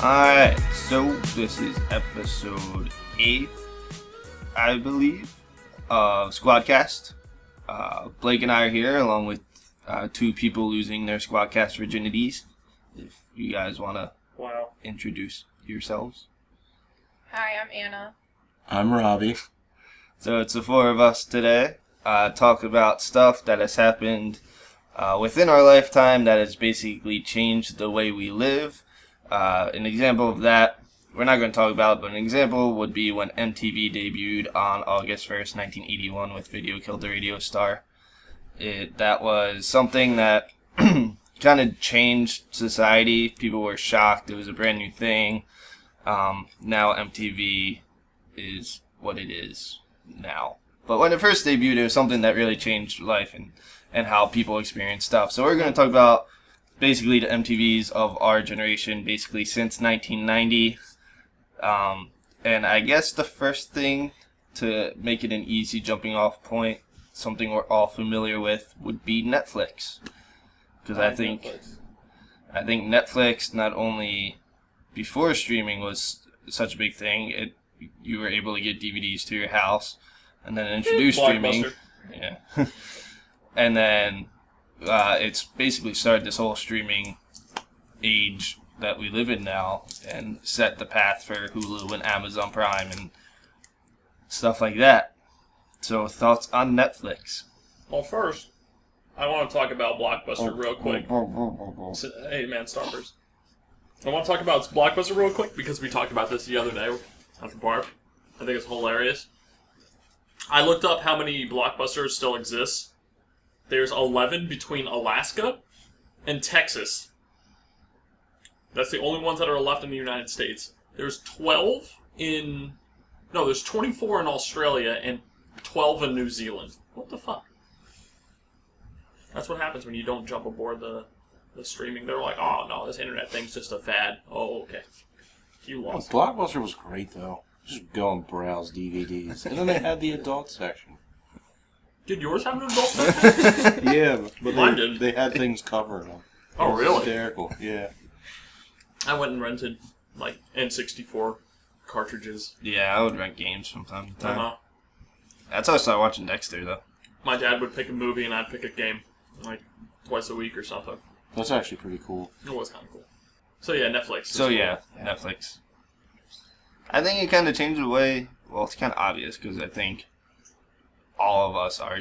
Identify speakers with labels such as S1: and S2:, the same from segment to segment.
S1: Alright, so this is episode 8, I believe, of Sqwadcast. Blake and I are here along with two people losing their Sqwadcast virginities. If you guys want to introduce yourselves.
S2: Hi, I'm Anna.
S3: I'm Robbie.
S1: So it's the four of us today. Talk about stuff that has happened within our lifetime that has basically changed the way we live. An example of that, we're not going to talk about, but an example would be when MTV debuted on August 1st, 1981 with Video Killed the Radio Star. That was something that kind of changed society. People were shocked. It was a brand new thing. Now MTV is what it is now. But when it first debuted, it was something that really changed life and how people experience stuff. So we're going to talk about basically the MTVs of our generation, basically since 1990. And I guess the first thing to make it an easy jumping off point, something we're all familiar with, would be Netflix. Because I think Netflix, not only before streaming was such a big thing, you were able to get DVDs to your house, and then introduce streaming. Yeah. And then it's basically started this whole streaming age that we live in now and set the path for Hulu and Amazon Prime and stuff like that. So thoughts on Netflix?
S4: Well, first, I want to talk about Blockbuster real quick. Hey, man, Starburst. I want to talk about Blockbuster real quick because we talked about this the other day at the bar. I think it's hilarious. I looked up how many Blockbusters still exist. There's 11 between Alaska and Texas. That's the only ones that are left in the United States. There's 24 in Australia and 12 in New Zealand. What the fuck? That's what happens when you don't jump aboard the streaming. They're like, oh no, this internet thing's just a fad. Oh, okay. You lost.
S3: Blockbuster was great, though. Just go and browse DVDs. And then they had the adult section.
S4: Did yours have an adult section?
S3: Yeah, but
S4: Mine did.
S3: They had things covered them.
S4: Oh, really?
S3: Hysterical, yeah.
S4: I went and rented, like, N64 cartridges.
S1: Yeah, I would rent games from time to time.
S4: Uh-huh.
S1: That's how I started watching Dexter, though.
S4: My dad would pick a movie and I'd pick a game, like, twice a week or something.
S3: That's actually pretty cool.
S4: It was kind of cool. So, yeah, Netflix.
S1: So, yeah, Netflix. I think it kind of changed the way... Well, it's kind of obvious, because I think all of us are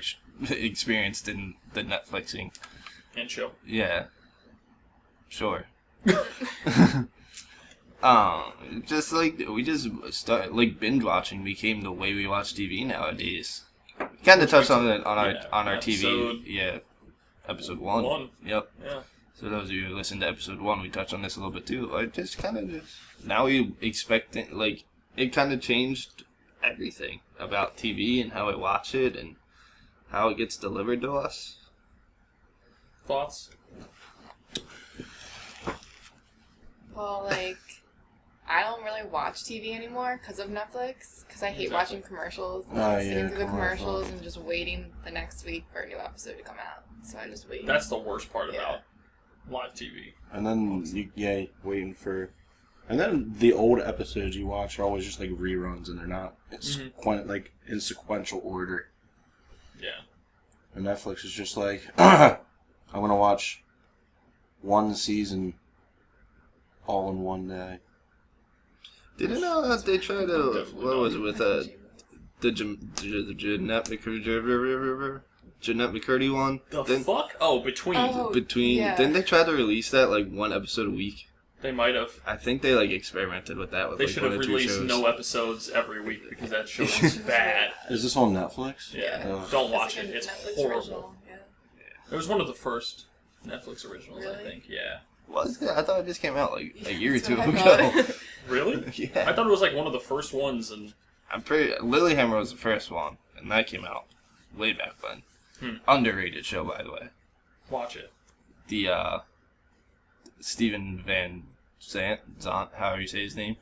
S1: experienced in the Netflixing.
S4: And chill.
S1: Yeah. Sure. Just like, we just start, like, binge watching became the way we watch TV nowadays. We kind of touched on it on our TV. Yeah. Episode 1. Yep.
S4: Yeah.
S1: So those of you who listened to episode 1, we touched on this a little bit too. Like, just kind of now we expect it, like, it kind of changed everything about TV and how we watch it and how it gets delivered to us.
S4: Thoughts?
S2: Well, like, I don't really watch TV anymore because of Netflix, because I hate watching commercials and listening to the commercials and just waiting the next week for a new episode to come out. So I just wait.
S4: That's the worst part about live TV.
S3: And then, waiting for... And then the old episodes you watch are always just like reruns, and they're not like in sequential order.
S4: Yeah.
S3: And Netflix is just like, I'm gonna watch one season all in one day.
S1: Didn't they try to... What was it with the Jeanette McCurdy one?
S4: The fuck? Oh, Between.
S2: Yeah.
S1: Didn't they try to release that like one episode a week?
S4: They might have.
S1: I think they like experimented with that. With
S4: They
S1: like
S4: should
S1: one
S4: have
S1: or two
S4: released
S1: shows.
S4: no episodes every week because that show is bad.
S3: Is this on Netflix?
S4: Yeah. Don't watch
S2: It's
S4: it.
S2: like a
S4: It's
S2: Netflix
S4: horrible.
S2: original, yeah.
S4: It was one of the first Netflix originals, I
S2: Really?
S4: think. Yeah.
S1: Was it? I thought it just came out like a year or
S2: That's
S1: two
S2: what I
S1: ago.
S2: thought.
S4: Really?
S1: Yeah.
S4: I thought it was like one of the first ones, and
S1: I'm pretty... Lilyhammer was the first one, and that came out way back then. Underrated show, by the way.
S4: watch it.
S1: The, Steven Van Zandt, however you say his name,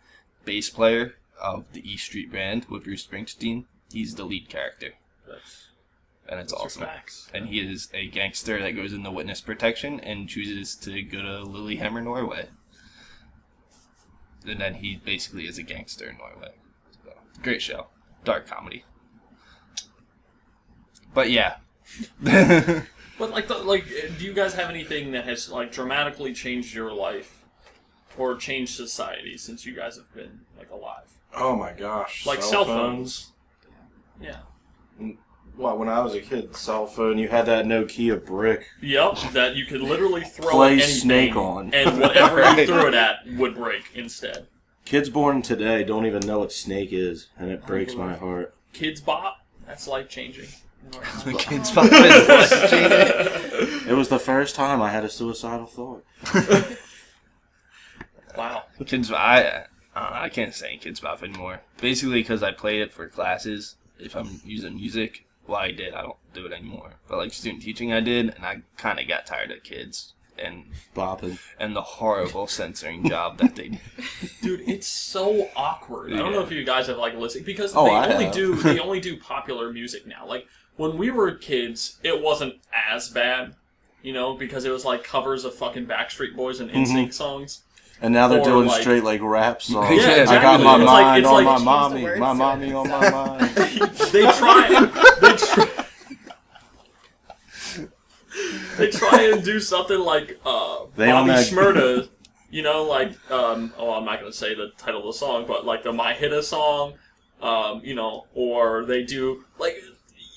S1: bass player of the E Street Band with Bruce Springsteen. He's the lead character. And it's awesome.
S4: Facts.
S1: And he is a gangster that goes into witness protection and chooses to go to Lillehammer, Norway. and then he basically is a gangster in Norway. So, great show, dark comedy. But yeah.
S4: But do you guys have anything that has like dramatically changed your life or changed society since you guys have been like alive?
S3: Oh my gosh!
S4: Like cell phones. Yeah.
S3: Well, when I was a kid, cell phone, you had that Nokia brick.
S4: Yep, that you could literally throw
S3: Play
S4: anything,
S3: Snake on.
S4: and whatever you threw it at would break instead.
S3: Kids born today don't even know what Snake is, and it breaks my heart.
S4: Kids Bop, that's life changing.
S1: Kids Bop is life changing.
S3: It was the first time I had a suicidal thought.
S4: Wow.
S1: Kids, I can't say Kids Bop anymore. Basically, because I played it for classes. If I'm using music, well, I did. I don't do it anymore. But like student teaching, I did, and I kind of got tired of kids and
S3: bopping
S1: and the horrible censoring job that they do.
S4: Dude, it's so awkward. I don't know if you guys have like listened because they only do popular music now. Like when we were kids, it wasn't as bad, you know, because it was like covers of fucking Backstreet Boys and NSYNC songs.
S3: And now they're doing
S4: like,
S3: straight like rap songs.
S1: Yeah,
S3: I got my mind on my
S2: mommy
S3: on my mind.
S4: They try and do something like Bobby Shmurda, you know, like I'm not gonna say the title of the song, but like the My Hitta song, you know, or they do like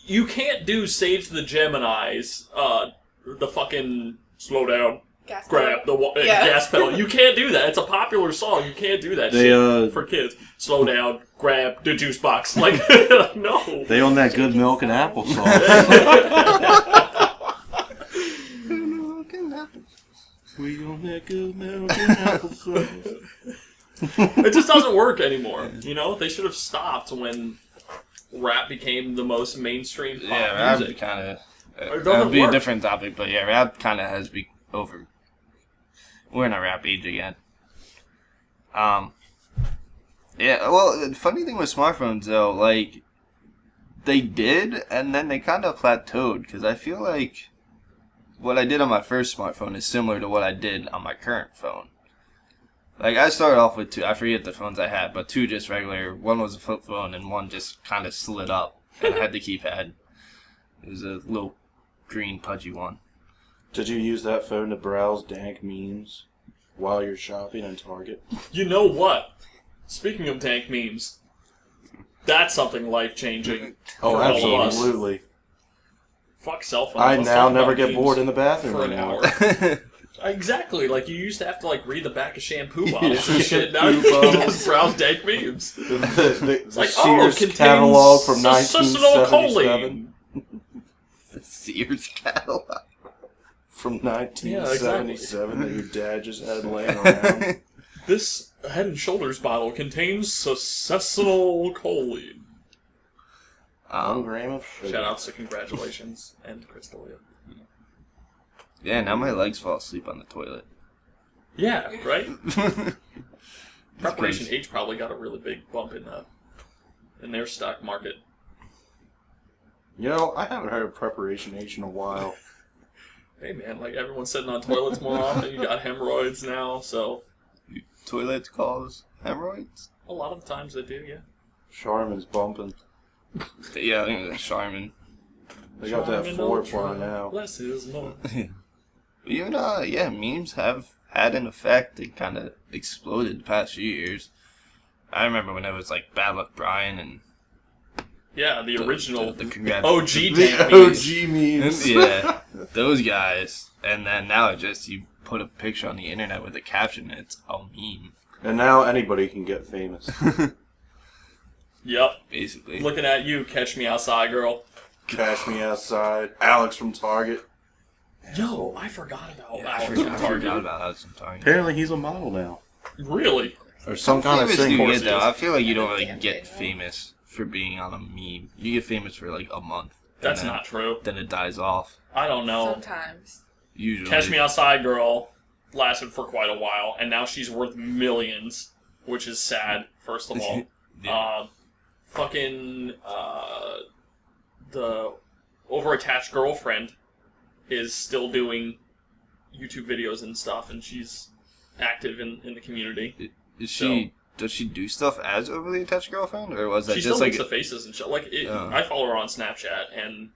S4: you can't do Sage the Gemini's the fucking slow down. Grab the gas pedal. You can't do that. It's a popular song. You can't do that shit for kids. Slow down. Grab the juice box. Like, no.
S3: They own that Good Milk and Apple song. We own that Good Milk and Apple song.
S4: It just doesn't work anymore. You know, they should have stopped when rap became the most mainstream pop
S1: rap
S4: music.
S1: kind of.
S4: It
S1: That would be
S4: work.
S1: a different topic, but yeah, rap kind of has over. We're in a rap age again. Yeah, well, the funny thing with smartphones, though, like, they did, and then they kind of plateaued, because I feel like what I did on my first smartphone is similar to what I did on my current phone. Like, I started off with two, I forget the phones I had, but two just regular, one was a flip phone, and one just kind of slid up, and I had the keypad. It was a little green pudgy one.
S3: Did you use that phone to browse dank memes while you're shopping in Target?
S4: You know what? Speaking of dank memes, that's something life-changing.
S3: Oh,
S4: for all of us.
S3: absolutely.
S4: Fuck cell phones.
S3: I
S4: Let's
S3: now
S4: talk
S3: never
S4: about
S3: get
S4: memes
S3: bored in the bathroom
S4: for an
S3: anymore.
S4: hour. Exactly. Like, you used to have to, like, read the back of shampoo bottles and
S3: Yeah,
S4: shit. Now you
S3: shampoo
S4: can
S3: bottles.
S4: just browse dank memes.
S3: The
S4: Like,
S3: Sears
S4: contains
S3: catalog from
S4: succinylcholine.
S3: 1977.
S1: The Sears catalog.
S3: From 1977 that your dad just had laying around.
S4: This Head and Shoulders bottle contains succinylcholine.
S3: 1 gram of sugar.
S4: Shout outs to Congratulations and Crystalia.
S1: Yeah, now my legs fall asleep on the toilet.
S4: Yeah, right? Preparation
S1: crazy.
S4: H probably got a really big bump in their stock market.
S3: You know, I haven't heard of Preparation H in a while.
S4: Hey man, like everyone's sitting on toilets more often. You got hemorrhoids now, so
S1: Toilets cause hemorrhoids?
S4: a lot of the times they do, yeah.
S3: Charmin's bumping.
S1: Yeah, I think that's Charmin.
S3: They got that foreplay now.
S4: Less is more.
S1: Even, memes have had an effect. They kind of exploded the past few years. I remember when it was like Bad Luck Brian and
S4: Yeah, the original
S1: the
S4: OG
S3: The
S4: tank memes.
S3: OG memes.
S1: yeah, those guys. And then now it just, you put a picture on the internet with a caption and it's a meme.
S3: And now anybody can get famous.
S4: Yep.
S1: Basically.
S4: Looking at you, Catch Me Outside Girl.
S3: Cash Me Outside. Alex from Target.
S4: Yo, I forgot about
S1: I
S4: that.
S1: forgot about Alex from Target.
S3: Apparently he's a model now.
S4: Really?
S3: Or some kind of
S1: Famous
S3: thing.
S1: you
S4: course
S1: get,
S4: he
S1: though.
S4: is.
S1: I feel like you don't really
S2: Yeah.
S1: get famous for being on a meme. You get famous for like a month. and
S4: That's
S1: then-
S4: not true.
S1: Then it dies off.
S4: I don't know.
S2: Sometimes.
S1: Usually.
S4: Catch Me Outside Girl lasted for quite a while, and now she's worth millions, which is sad, first of all.
S1: Yeah.
S4: The overattached girlfriend is still doing YouTube videos and stuff, and she's active in the community.
S1: Is she? Does she do stuff as overly attached girlfriend, or was that
S4: she
S1: just
S4: still
S1: like
S4: makes the faces and shit? Like, I follow her on Snapchat, and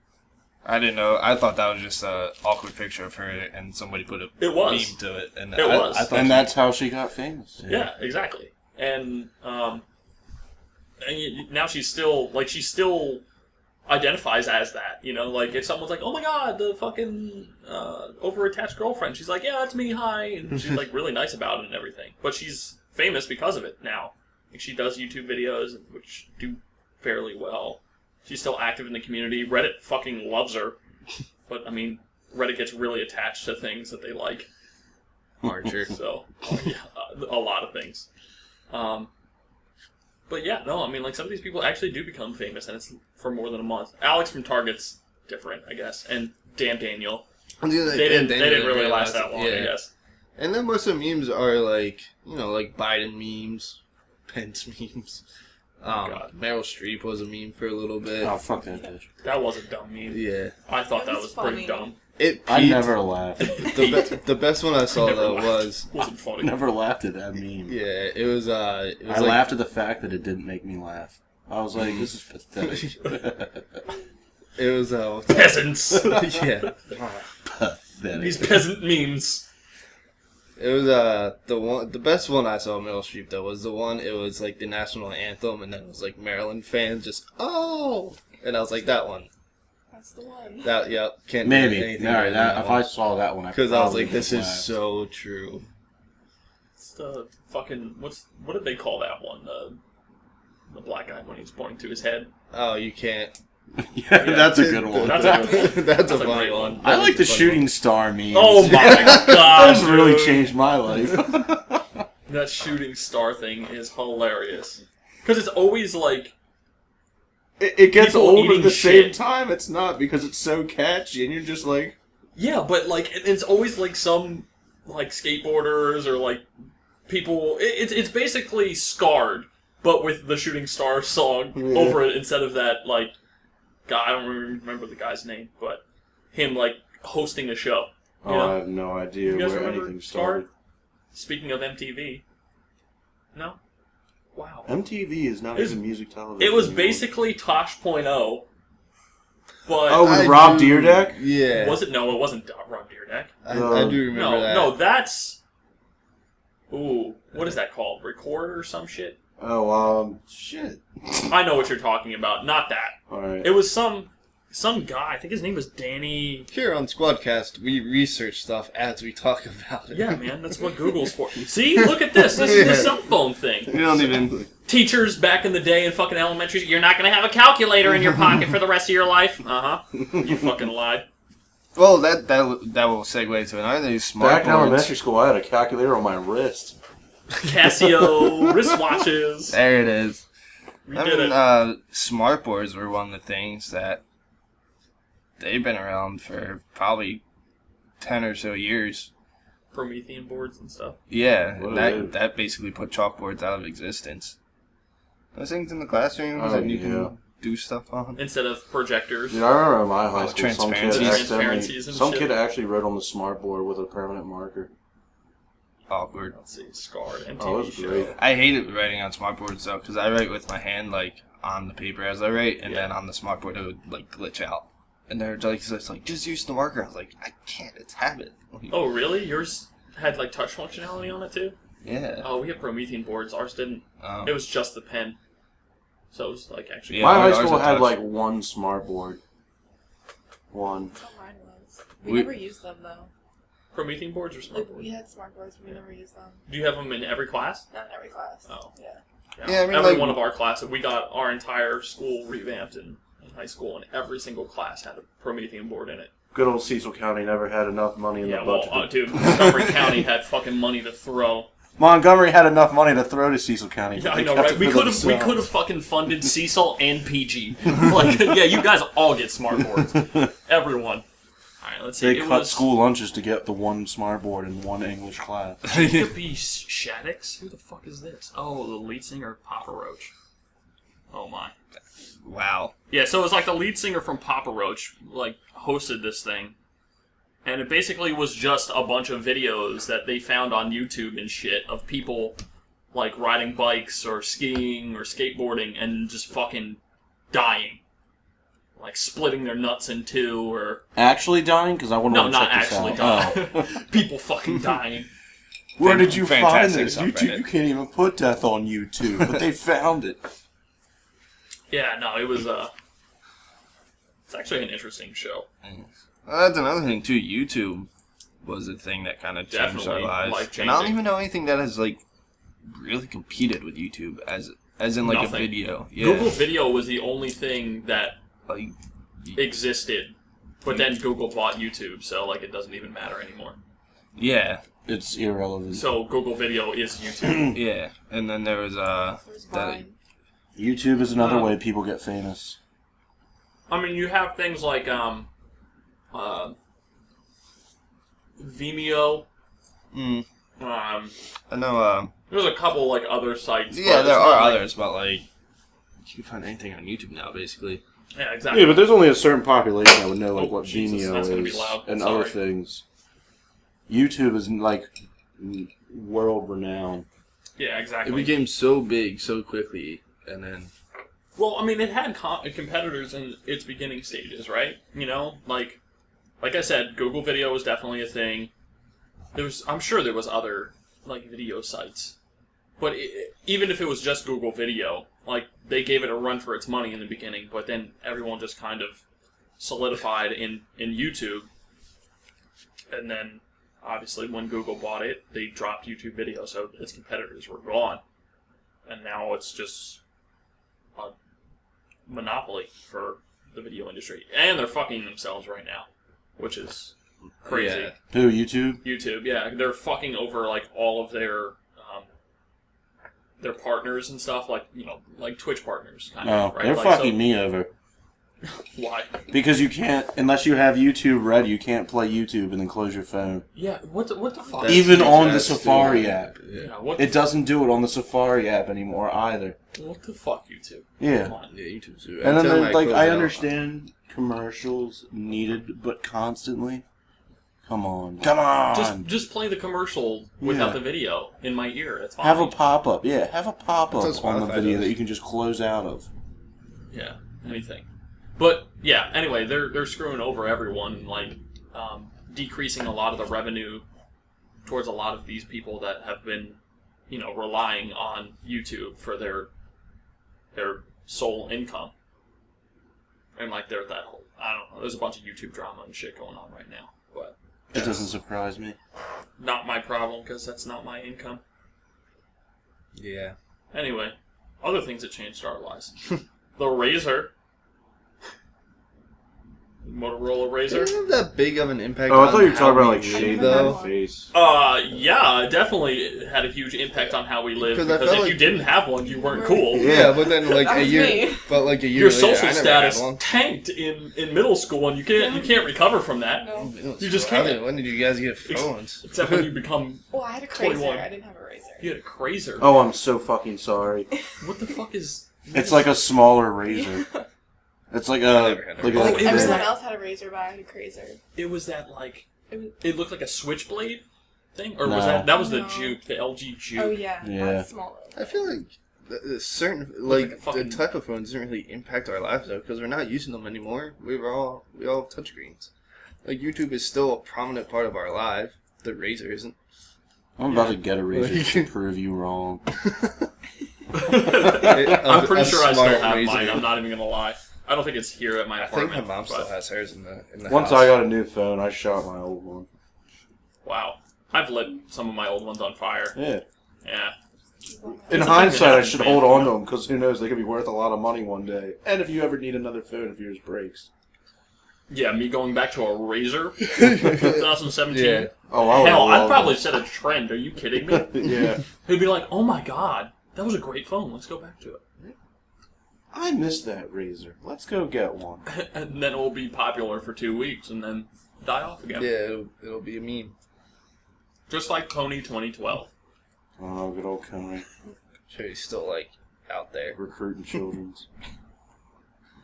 S1: I didn't know. I thought that was just an awkward picture of her, and somebody put a meme to it. And
S4: it was.
S1: I thought
S3: and that's how she got famous.
S4: Yeah, exactly. And now she's still identifies as that, you know, like if someone's like, oh my god, the fucking over-attached girlfriend, she's like, yeah, that's me, hi, and she's like really nice about it and everything. But she's famous because of it now. Like, she does YouTube videos, which do fairly well. She's still active in the community. Reddit fucking loves her. But, I mean, Reddit gets really attached to things that they like.
S1: Archer.
S4: So, yeah, a lot of things. But yeah, no, I mean, like, some of these people actually do become famous, and it's for more than a month. Alex from Target's different, I guess, and Dan Daniel. They didn't really last that long, I guess.
S1: And then most of the memes are like, you know, like Biden memes, Pence memes.
S4: God.
S1: Meryl Streep was a meme for a little bit.
S3: Oh, fuck that bitch.
S4: That was a dumb meme.
S1: Yeah.
S4: I thought that was
S2: funny.
S4: pretty dumb.
S3: I never laughed.
S1: The best one I saw though
S4: wasn't funny.
S3: Never laughed at that meme.
S1: Yeah, it was
S3: I
S1: like,
S3: laughed at the fact that it didn't make me laugh. I was like, this is pathetic.
S1: it was
S4: peasants.
S1: Yeah.
S3: Pathetic.
S4: These peasant memes.
S1: It was the best one I saw of Meryl Streep though was the one, it was like the national anthem, and then it was like Maryland fans just and I was like, that one.
S2: That's the one.
S1: That can't
S3: Maybe.
S1: do anything.
S3: Alright, if I saw that one,
S1: because I was like, this is so true.
S4: It's the fucking what did they call that one? The black guy when he's pointing to his head.
S1: Oh, you can't.
S3: Yeah, that's a good one.
S4: That's a good one.
S1: That's a
S4: That's a
S1: funny
S4: great
S1: one.
S3: I like the shooting star memes.
S4: Oh my god!
S3: Those really changed my life.
S4: That shooting star thing is hilarious. Because it's always like...
S3: It gets
S4: people
S3: old at
S4: eating
S3: the same
S4: shit.
S3: time. It's not because it's so catchy, and you're just like...
S4: Yeah, but like it's always like some like skateboarders or like people... It's basically Scarred, but with the shooting star song over it instead of that like... God, I don't remember the guy's name, but him like hosting a show. You know?
S3: I have no idea
S4: You guys
S3: where
S4: remember
S3: anything started.
S4: Speaking of MTV, no? Wow.
S3: MTV is not even music television.
S4: It was
S3: anymore.
S4: basically Tosh.0, but...
S3: Oh, with Rob Dyrdek?
S1: Yeah.
S4: Was it? No, it wasn't Rob Dyrdek.
S1: I do remember that.
S4: No, that's... Ooh, what is that called? Record or some shit?
S3: Oh, shit.
S4: I know what you're talking about. Not that.
S3: Alright.
S4: It was some guy. I think his name was Danny...
S1: Here on Sqwadcast, we research stuff as we talk about it.
S4: Yeah, man, that's what Google's for. See? Look at this. This is the cell phone thing.
S1: You don't even...
S4: Teachers back in the day in fucking elementary, you're not going to have a calculator in your pocket for the rest of your life. Uh-huh. You fucking lied.
S1: Well, that will segue to another thing.
S3: Back in elementary school, I had a calculator on my wrist.
S4: Casio, wristwatches.
S1: There it is.
S4: We did it.
S1: Smartboards were one of the things that they've been around for probably 10 or so years.
S4: Promethean boards and stuff.
S1: Yeah,
S3: What
S1: that basically put chalkboards out of existence. Those things in the classrooms that you can do stuff on.
S4: Instead of projectors.
S3: Dude, I remember in my high school,
S4: Transparencies and
S3: some
S4: shit.
S3: kid actually wrote on the smartboard with a permanent marker.
S1: Awkward.
S4: Let's see, Scarred, MTV
S3: Oh, that was
S4: show.
S3: great.
S1: I hated writing on smartboards though, because I write with my hand like on the paper as I write, and then on the smartboard it would like glitch out. And they're like, it's like, just use the marker. I was like, I can't. It's habit.
S4: Oh, really? Yours had like touch functionality on it too?
S1: Yeah.
S4: Oh, we had Promethean boards. Ours didn't. It was just the pen. So it was like actually.
S1: Yeah,
S3: my high
S1: ours
S3: school
S1: had
S3: had
S1: touch.
S3: like one smartboard. One.
S2: That's what mine was. We
S1: We-
S2: never used them though.
S4: Promethean boards or smart
S2: Like,
S4: boards?
S2: we had smart boards, but we never used them.
S4: Do you have them in every class?
S2: Not in every class.
S4: Oh.
S2: Yeah.
S1: Yeah, I mean,
S4: every
S1: like-
S4: one of our classes. We got our entire school revamped in high school, and every single class had a Promethean board in it.
S3: Good old Cecil County never had enough money in
S4: Yeah,
S3: the
S4: well,
S3: budget.
S4: dude, Montgomery County had fucking money to throw.
S3: Montgomery had enough money to throw to Cecil County.
S4: Yeah,
S3: but
S4: I
S3: they
S4: know,
S3: kept
S4: right?
S3: it
S4: We
S3: for
S4: could have
S3: themselves.
S4: fucking funded Cecil and PG. Like, yeah, you guys all get smart boards. Everyone. All right, let's see.
S3: They
S4: It
S3: cut
S4: was,
S3: school lunches to get the one smartboard in one English class.
S4: Could be Shaddix. Who the fuck is this? Oh, the lead singer of Papa Roach. Oh my.
S1: Wow.
S4: Yeah, so it was like the lead singer from Papa Roach, like, hosted this thing. And it basically was just a bunch of videos that they found on YouTube and shit of people like riding bikes or skiing or skateboarding and just fucking dying. Like splitting their nuts in two or...
S3: Actually dying? Because I want to
S4: No, not actually dying. People fucking dying.
S3: Where did you find this?
S1: Fantastic
S3: YouTube, you can't even put death on YouTube, but they found it.
S4: Yeah, no, it was, it's actually an interesting show.
S1: That's another thing, too. YouTube was a thing that kind of changed our
S4: Definitely
S1: lives.
S4: life-changing.
S1: And I don't even know anything that has, like, really competed with YouTube as in, like,
S4: Nothing.
S1: a video. Yeah.
S4: Google Video was the only thing that
S1: Like,
S4: existed, but then Google bought YouTube, so, like, it doesn't even matter anymore.
S1: yeah.
S3: It's irrelevant.
S4: So Google Video is YouTube.
S1: Yeah. And then there was,
S2: There's
S1: that,
S2: Vine.
S3: YouTube is another way people get famous.
S4: I mean, you have things like, Vimeo.
S1: I know,
S4: There's a couple, like, other sites.
S1: yeah,
S4: but
S1: there
S4: it's
S1: are
S4: not like-
S1: others, but, like, you can find anything on YouTube now, basically.
S4: Yeah, exactly.
S3: Yeah, but there's only a certain population that would know like
S4: Oh,
S3: what
S4: Jesus,
S3: Vimeo
S4: that's gonna be
S3: is
S4: loud.
S3: and
S4: Sorry.
S3: other things. YouTube is like world renowned.
S4: Yeah,
S1: It
S4: exactly.
S1: became so big so quickly, and then...
S4: Well, I mean, it had competitors in its beginning stages, right? You know, like I said, Google Video was definitely a thing. I'm sure there was other like video sites, but even if it was just Google Video, like they gave it a run for its money in the beginning, but then everyone just kind of solidified in YouTube, and then obviously when Google bought it, they dropped YouTube Video, so its competitors were gone, and now it's just a monopoly for the video industry, and they're fucking themselves right now, which is crazy.
S1: Yeah.
S3: Who, YouTube?
S4: YouTube, yeah, they're fucking over like all of their partners and stuff, like like Twitch partners, kind
S3: No,
S4: of. Right?
S3: they're
S4: Like,
S3: fucking me over.
S4: Why?
S3: Because you can't, unless you have YouTube Red, you can't play YouTube and then close your phone.
S4: Yeah, what the fuck?
S1: That's-
S3: Even on the
S1: that's
S3: Safari
S1: stupid.
S3: app.
S1: Yeah.
S4: Yeah, what
S3: It doesn't do it on the Safari app anymore either.
S4: What the fuck, YouTube?
S3: Yeah.
S4: Come on.
S1: Yeah, YouTube's...
S3: And then, like,
S1: close
S3: I
S1: it out.
S3: understand commercials needed, but constantly? Come on. Come on!
S4: Just play the commercial without
S3: Yeah.
S4: the video in my ear. It's fine.
S3: Have a pop-up. Yeah, have a pop-up
S1: That's what
S3: on the
S1: Spotify
S3: video
S1: does.
S3: that you can just close out of.
S4: Yeah, anything. But yeah, anyway, they're screwing over everyone, like decreasing a lot of the revenue towards a lot of these people that have been, relying on YouTube for their sole income. And like that whole, I don't know, there's a bunch of YouTube drama and shit going on right now, but
S3: It doesn't surprise me.
S4: not my problem because that's not my income.
S1: Yeah.
S4: Anyway, other things that changed our lives. The Razr. Motorola Razr.
S1: Didn't have that big of an impact
S3: Oh, I
S1: on
S3: thought you were
S1: how
S3: talking about,
S1: we
S3: like,
S1: live,
S3: shaving
S1: though.
S3: your face.
S4: Yeah, it definitely had a huge impact on how we lived.
S1: 'Cause I
S4: Because
S1: felt
S4: if you
S1: like-
S4: didn't have one, you weren't cool.
S1: Yeah, but then like
S2: That
S1: a
S2: was
S1: year,
S2: me.
S1: but like a year
S4: Your
S1: later,
S4: social
S1: I never
S4: status
S1: had one.
S4: tanked in middle school, and you can't recover from that.
S2: No.
S4: You just
S1: How
S4: can't.
S1: When did you guys get phones?
S4: Except when you become.
S2: Well, I had a
S4: 21.
S2: Crazer. I didn't have a Razor.
S4: You had a Crazer.
S3: Oh, I'm so fucking sorry.
S4: What the fuck is?
S3: It's like a smaller razor. It's like
S1: never
S3: a...
S1: had
S3: Like
S1: a
S3: a
S4: razor. Oh, it was
S2: Everyone
S4: that-
S2: else had a Razor, but I had a Crazer.
S4: It was that like.
S2: It was,
S4: It looked like a switchblade thing, or was
S3: No.
S4: that was the
S2: No.
S4: Juke, the LG Juke?
S2: oh yeah,
S3: Yeah.
S2: that's small.
S1: I feel like the certain
S4: like a
S1: like
S4: fucking-
S1: the type of phones doesn't really impact our lives though, because we're not using them anymore. We all have touchscreens. Like YouTube is still a prominent part of our life. The Razr isn't.
S3: I'm about to get a razor
S1: Like-
S3: to prove you wrong.
S4: I'm pretty
S1: A
S4: sure I still
S1: smart
S4: have
S1: Razr.
S4: mine. I'm not even gonna lie. I don't think it's here at my
S1: I think
S4: apartment.
S1: my mom
S4: but-
S1: still has hers in the
S3: Once
S1: house.
S3: I got a new phone, I shot my old one.
S4: Wow, I've lit some of my old ones on fire.
S3: Yeah.
S4: Yeah.
S3: In
S4: It's a
S3: hindsight,
S4: thing that
S3: I should
S4: happens,
S3: hold
S4: man.
S3: on to them, because who knows, they could be worth a lot of money one day. And if you ever need another phone, if yours breaks.
S4: Yeah, me going back to a Razor, 2017.
S1: Yeah.
S3: Oh, I would
S4: Hell, I'd
S3: love
S4: probably
S3: it.
S4: set a trend. Are you kidding me?
S3: Yeah.
S4: He'd be like, "Oh my god, that was a great phone. Let's go back to it."
S3: I miss that razor. Let's go get one.
S4: And then it will be popular for 2 weeks and then die off again.
S1: Yeah, it'll be a meme.
S4: Just like Pony 2012.
S3: Oh, good old Coney.
S1: Sure, he's still like out there.
S3: Recruiting children's.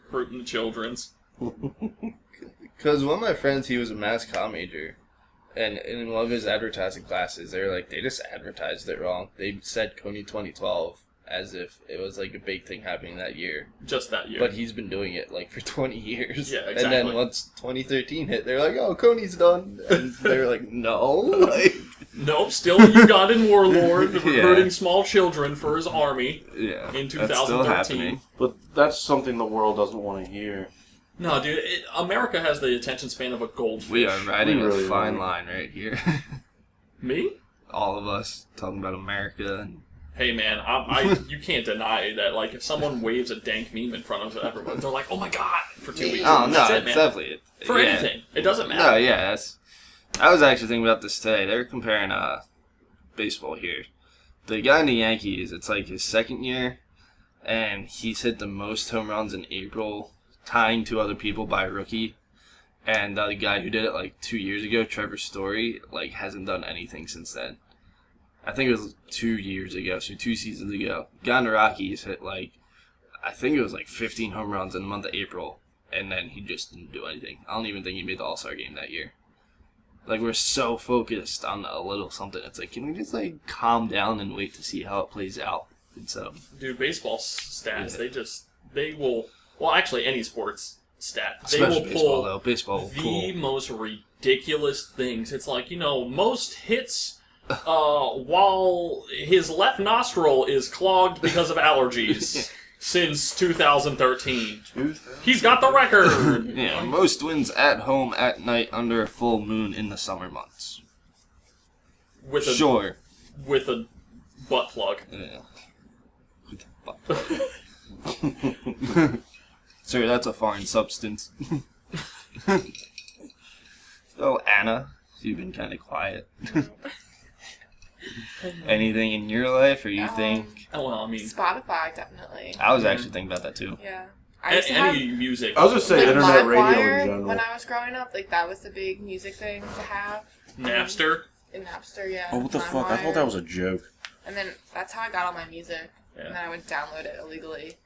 S4: Recruiting the children's.
S1: Because one of my friends, he was a mass comm major, And in one of his advertising classes, they just advertised it wrong. They said Coney 2012 as if it was like a big thing happening that year.
S4: Just that year.
S1: But he's been doing it like for 20 years.
S4: Yeah, exactly.
S1: And then once 2013 hit, they're like, oh, Coney's done. And they're like, no. Like,
S4: nope, still a Ugandan warlord recruiting small children for his army in 2013.
S1: That's still happening.
S3: But that's something the world doesn't want to hear.
S4: No, dude, America has the attention span of a goldfish.
S1: We are riding
S3: really
S1: a fine line right here.
S4: Me?
S1: All of us talking about America. And
S4: Hey man, you can't deny that. Like, if someone waves a dank meme in front of everyone, they're like, "Oh my god!" for 2 weeks.
S1: oh no,
S4: That's
S1: it's
S4: man.
S1: definitely it.
S4: For anything. It doesn't matter.
S1: No, yeah, I was actually thinking about this today. They were comparing baseball here. The guy in the Yankees, it's like his second year, and he's hit the most home runs in April, tying two other people by a rookie. And the guy who did it like 2 years ago, Trevor Story, like hasn't done anything since then. I think it was 2 years ago, so 2 seasons ago. Guy in the Rockies hit I think it was 15 home runs in the month of April, and then he just didn't do anything. I don't even think he made the All-Star game that year. Like, we're so focused on a little something. It's like, can we just calm down and wait to see how it plays out?
S4: Dude, baseball stats, they will, well, actually any sports stat, they
S1: especially
S4: will
S1: baseball,
S4: pull
S1: though. Baseball will
S4: the most ridiculous things. It's like, most hits while his left nostril is clogged because of allergies since 2013. He's got the record!
S1: Yeah, most wins at home at night under a full moon in the summer months.
S4: With a butt plug.
S1: Yeah. With a butt plug. Sir, that's a foreign substance. So, Anna, you've been kind of quiet. Anything in your life, or you think?
S4: Oh, well, I mean,
S2: Spotify, definitely.
S1: I was actually thinking about that too.
S2: Yeah.
S4: any music.
S3: I was just saying internet radio in general.
S2: When I was growing up, that was the big music thing to have.
S4: Napster?
S2: In Napster, yeah.
S3: Oh, what the fuck? I thought that was a joke.
S2: And then that's how I got all my music. Yeah. And then I would download it illegally.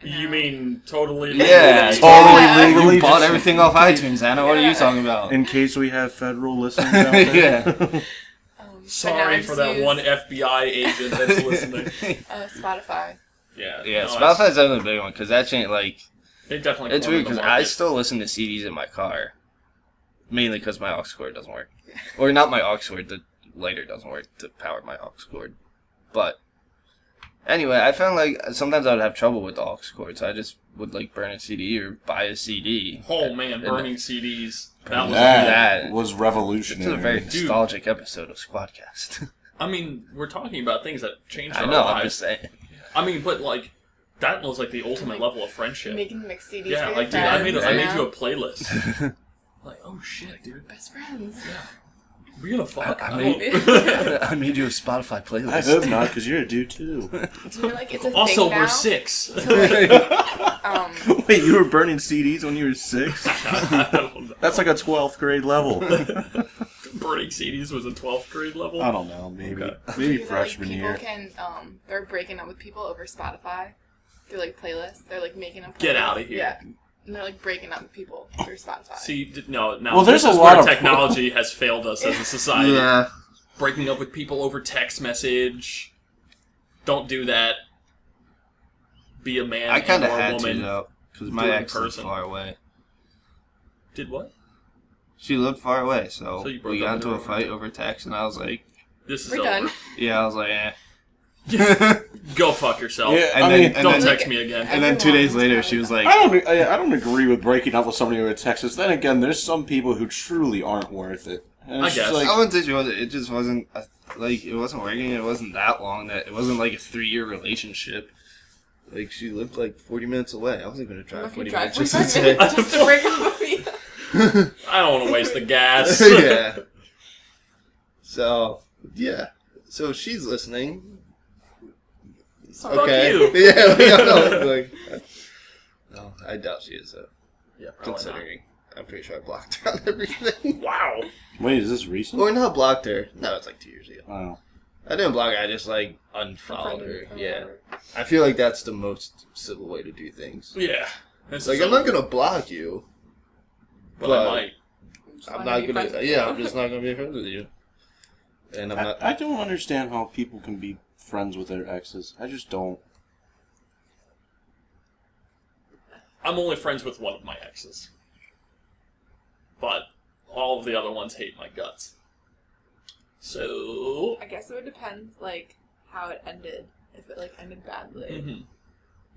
S4: You mean totally
S1: legally?
S3: Yeah, totally legally.
S1: You bought everything off iTunes, Anna. What are you talking about?
S3: In case we have federal listeners out there.
S1: Yeah.
S4: Sorry for that one FBI agent that's listening.
S2: Spotify.
S4: Yeah.
S1: Yeah, Spotify's definitely a big one, because that changed,
S4: They definitely.
S1: It's weird, because I still listen to CDs in my car. Mainly because my aux cord doesn't work. Or not my aux cord, the lighter doesn't work to power my aux cord. But, anyway, I found, sometimes I would have trouble with the aux cord, so I just would, burn a CD or buy a CD.
S4: Oh, man, burning CDs.
S3: That was revolutionary.
S1: It's a very nostalgic episode of Sqwadcast.
S4: I mean, we're talking about things that changed our
S1: lives. I know,
S4: lives.
S1: I'm just saying.
S4: I mean, but, that was, the ultimate level of friendship.
S2: Making mixed CDs
S4: Yeah,
S2: for
S4: dude, I made you a playlist. Oh, shit, dude.
S2: Best friends.
S4: Yeah. We're gonna fuck.
S1: I made you a Spotify playlist.
S3: I hope not, because you're a dude, too.
S2: It's a
S4: also,
S2: thing now.
S4: we're 6.
S2: So,
S3: Wait, you were burning CDs when you were 6? That's like a 12th grade level.
S4: Burning CDs was a 12th grade level?
S3: I don't know, maybe. Okay. Maybe freshman year.
S2: People they're breaking up with people over Spotify. They're playlists. They're making a playlist.
S4: Get out of here.
S2: Yeah. And they're breaking up with people through Spotify.
S4: See, no.
S3: Well, there's
S4: this is
S3: a lot
S4: where
S3: of
S4: technology has failed us as a society.
S1: Yeah.
S4: Breaking up with people over text message. Don't do that. Be a man.
S1: I kind of
S4: or a
S1: had
S4: woman.
S1: to, though, because my ex lived far away.
S4: Did what?
S1: She lived far away, so
S4: you
S1: we got into a fight over text, and I was like,
S4: "This is
S2: We're
S4: over."
S2: Done.
S1: Yeah, I was like, eh.
S4: Go fuck yourself.
S1: Yeah, and
S4: don't text me again.
S1: And then 2 days later, she was like,
S3: I don't agree with breaking up with somebody over text. Then again, there's some people who truly aren't worth it. And
S4: I guess.
S1: I wouldn't say she wasn't. It just wasn't, it wasn't working. It wasn't that long. That it wasn't a 3-year relationship. She lived 40 minutes away. I wasn't going to drive 40 minutes just
S2: to break up with me.
S4: I don't want to waste the gas.
S1: Yeah. So, yeah. So she's listening.
S4: Fuck you.
S1: Yeah, no, I doubt she is, though.
S4: Yeah,
S1: considering. I'm pretty sure I blocked her on everything.
S4: Wow.
S3: Wait, is this recent?
S1: Or not blocked her. No, it's 2 years ago.
S3: Wow.
S1: I didn't block her, I just unfollowed her. Yeah. I feel like that's the most civil way to do things.
S4: Yeah.
S1: It's I'm not gonna block you.
S4: But I might.
S1: I'm not gonna. Yeah, I'm just not gonna be friends with you. And I'm not.
S3: I don't understand how people can be friends with their exes. I just don't.
S4: I'm only friends with one of my exes. But all of the other ones hate my guts. So...
S2: I guess it would depend, like, how it ended. If it, like, ended badly.
S4: Mm-hmm.